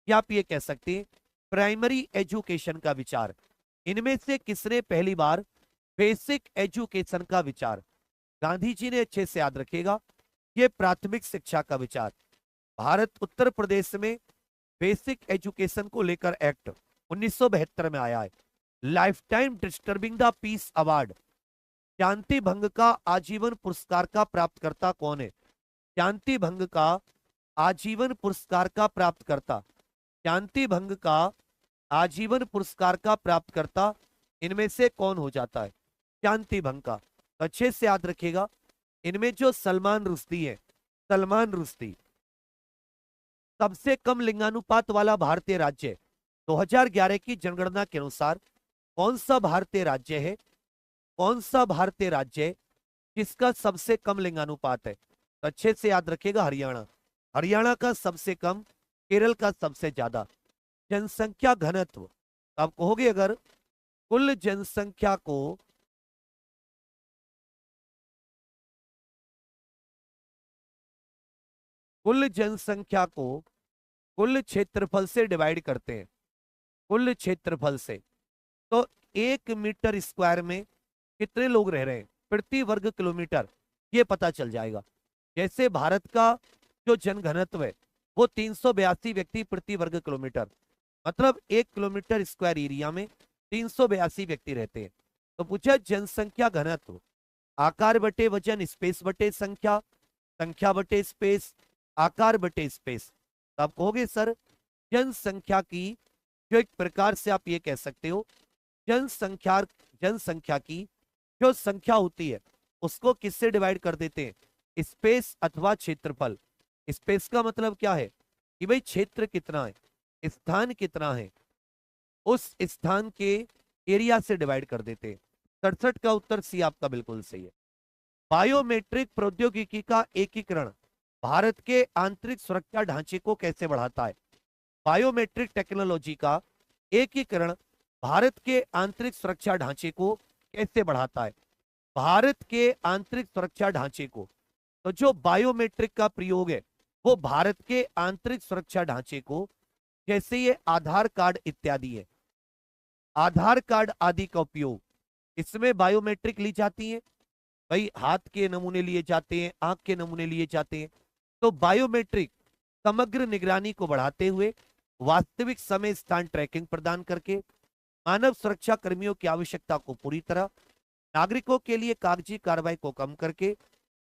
या आप ये कह सकते हैं प्राइमरी एजुकेशन का विचार। इनमें से किसने पहली बार बेसिक एजुकेशन का विचार? गांधी जी ने, अच्छे से याद रखेगा, ये प्राथमिक शिक्षा का विचार। भारत उत्तर प्रदेश में बेसिक एजुकेशन को लेकर एक्ट 1972 में आया है। Lifetime disturbing the peace award, शांति भंग का आजीवन पुरस्कार का प्राप्तकर्ता कौन है? शांति भंग का आजीवन पुरस्कार का प्राप्तकर्ता, शांति भंग का आजीवन पुरस्कार का प्राप्तकर्ता इनमें से कौन हो जाता है? शांति भंग का। तो अच्छे से याद रखिएगा, इनमें जो सलमान रुश्दी है, सलमान रुश्दी सबसे कम लिंगानुपात वाला भारतीय राज्य 2011 की जनगणना के अनुसार कौन सा भारतीय राज्य है? कौन सा भारतीय राज्य है जिसका सबसे कम लिंगानुपात है? तो अच्छे से याद रखिएगा, हरियाणा। हरियाणा का सबसे कम, केरल का सबसे ज्यादा। जनसंख्या घनत्व, आप कहोगे अगर कुल जनसंख्या को कुल क्षेत्रफल से डिवाइड करते हैं, कुल क्षेत्रफल से, तो 1 मीटर स्क्वायर में कितने लोग रह रहे हैं प्रति वर्ग किलोमीटर, ये पता चल जाएगा। जैसे भारत का जो जनघनत्व है वो 382 व्यक्ति प्रति वर्ग किलोमीटर, मतलब 1 किलोमीटर स्क्वायर एरिया में 382 व्यक्ति रहते हैं। तो पूछा जनसंख्या घनत्व, आकार बटे वजन, स्पेस बटे संख्या, संख्या बटे स्पेस, आकार बटे स्पेस। तो आप कहोगे सर जनसंख्या की, जो एक प्रकार से आप ये कह सकते हो, जनसंख्या की जो संख्या होती है उसको किससे डिवाइड कर देते हैं? स्पेस अथवा क्षेत्रफल। स्पेस का मतलब क्या है कि भाई क्षेत्र कितना है, स्थान कितना है, उस स्थान के एरिया से डिवाइड कर देते हैं। 67 का उत्तर सी आपका बिल्कुल सही है। बायोमेट्रिक प्रौद्योगिकी का एकीकरण भारत के आंतरिक सुरक्षा ढांचे को कैसे बढ़ाता है? बायोमेट्रिक टेक्नोलॉजी का एकीकरण भारत के आंतरिक सुरक्षा ढांचे को कैसे बढ़ाता है? भारत के आंतरिक सुरक्षा ढांचे को, तो जो बायोमेट्रिक का प्रयोग है वो भारत के आंतरिक सुरक्षा ढांचे को, जैसे ये आधार कार्ड इत्यादि है, आधार कार्ड आदि का उपयोग, इसमें बायोमेट्रिक ली जाती है। भाई हाथ के नमूने लिए जाते हैं, आंख के नमूने लिए जाते हैं। तो बायोमेट्रिक समग्र निगरानी को बढ़ाते हुए वास्तविक समय स्थान ट्रैकिंग प्रदान करके मानव सुरक्षा कर्मियों की आवश्यकता को पूरी तरह, नागरिकों के लिए कागजी कार्रवाई को कम करके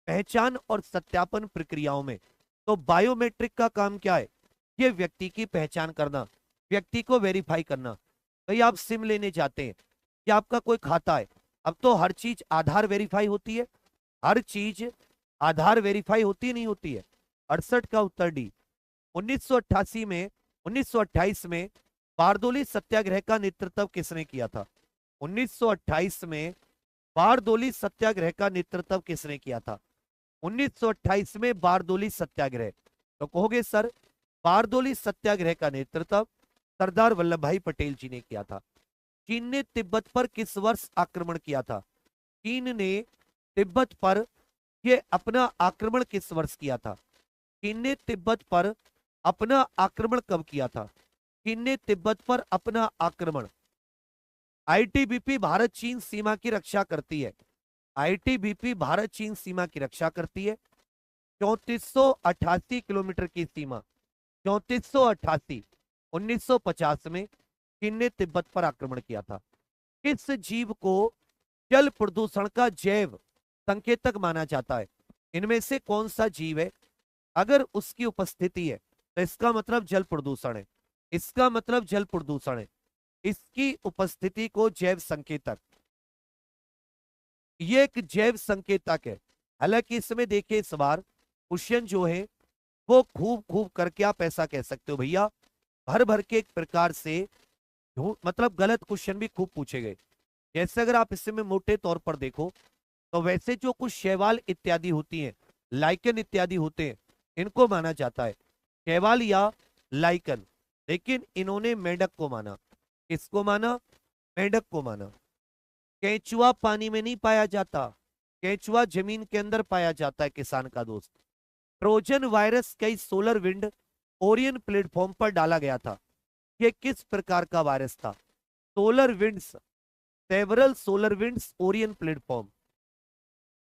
पहचान और सत्यापन प्रक्रियाओं में, तो बायोमेट्रिक का काम क्या है? ये व्यक्ति की पहचान करना, व्यक्ति को वेरीफाई करना। भाई आप सिम लेने जाते हैं कि आपका कोई खाता है, अब तो हर चीज आधार वेरीफाई होती है, हर चीज आधार वेरीफाई होती नहीं होती है। 68 का उत्तर डी। 1928 में बारदोली सत्याग्रह का नेतृत्व किसने किया था? 1928 में बारदोली सत्याग्रह का नेतृत्व किसने किया था? 1928 में बारदोली सत्याग्रह, तो कहोगे सर बारदोली सत्याग्रह का नेतृत्व सरदार वल्लभ भाई पटेल जी ने किया था। चीन ने तिब्बत पर किस वर्ष आक्रमण किया था? चीन ने तिब्बत पर ये अपना आक्रमण किस वर्ष किया था? चीन ने तिब्बत पर अपना आक्रमण कब किया था? चीन ने तिब्बत पर अपना आक्रमण, आईटीबीपी भारत चीन सीमा की रक्षा करती है, आईटीबीपी भारत चीन सीमा की रक्षा करती है। 3488 किलोमीटर की सीमा, 3488। 1950 में चीन ने तिब्बत पर आक्रमण किया था। किस जीव को जल प्रदूषण का जैव संकेतक माना जाता है? इनमें से कौन सा जीव है अगर उसकी उपस्थिति है तो इसका मतलब जल प्रदूषण है, इसका मतलब जल प्रदूषण है, इसकी उपस्थिति को जैव संकेतक, ये एक जैव संकेतक है। हालांकि इसमें देखिए इस बार क्वेश्चन जो है वो खूब खूब करके आप ऐसा कह सकते हो भैया, भर भर के एक प्रकार से मतलब गलत क्वेश्चन भी खूब पूछे गए। जैसे अगर आप इसमें मोटे तौर पर देखो तो वैसे जो कुछ शैवाल इत्यादि होती हैं, लाइकन इत्यादि होते हैं, इनको माना जाता है शैवाल या लाइकन, लेकिन इन्होंने मेंढक को माना। किसको माना? मेंढक को माना। केंचुआ पानी में नहीं पाया जाता, केंचुआ जमीन के अंदर पाया जाता है किसान का दोस्त। ट्रोजन वायरस कई सोलर विंड ओरियन प्लेटफॉर्म पर डाला गया था। यह किस प्रकार का वायरस था? Solar winds, several solar winds Orion platform.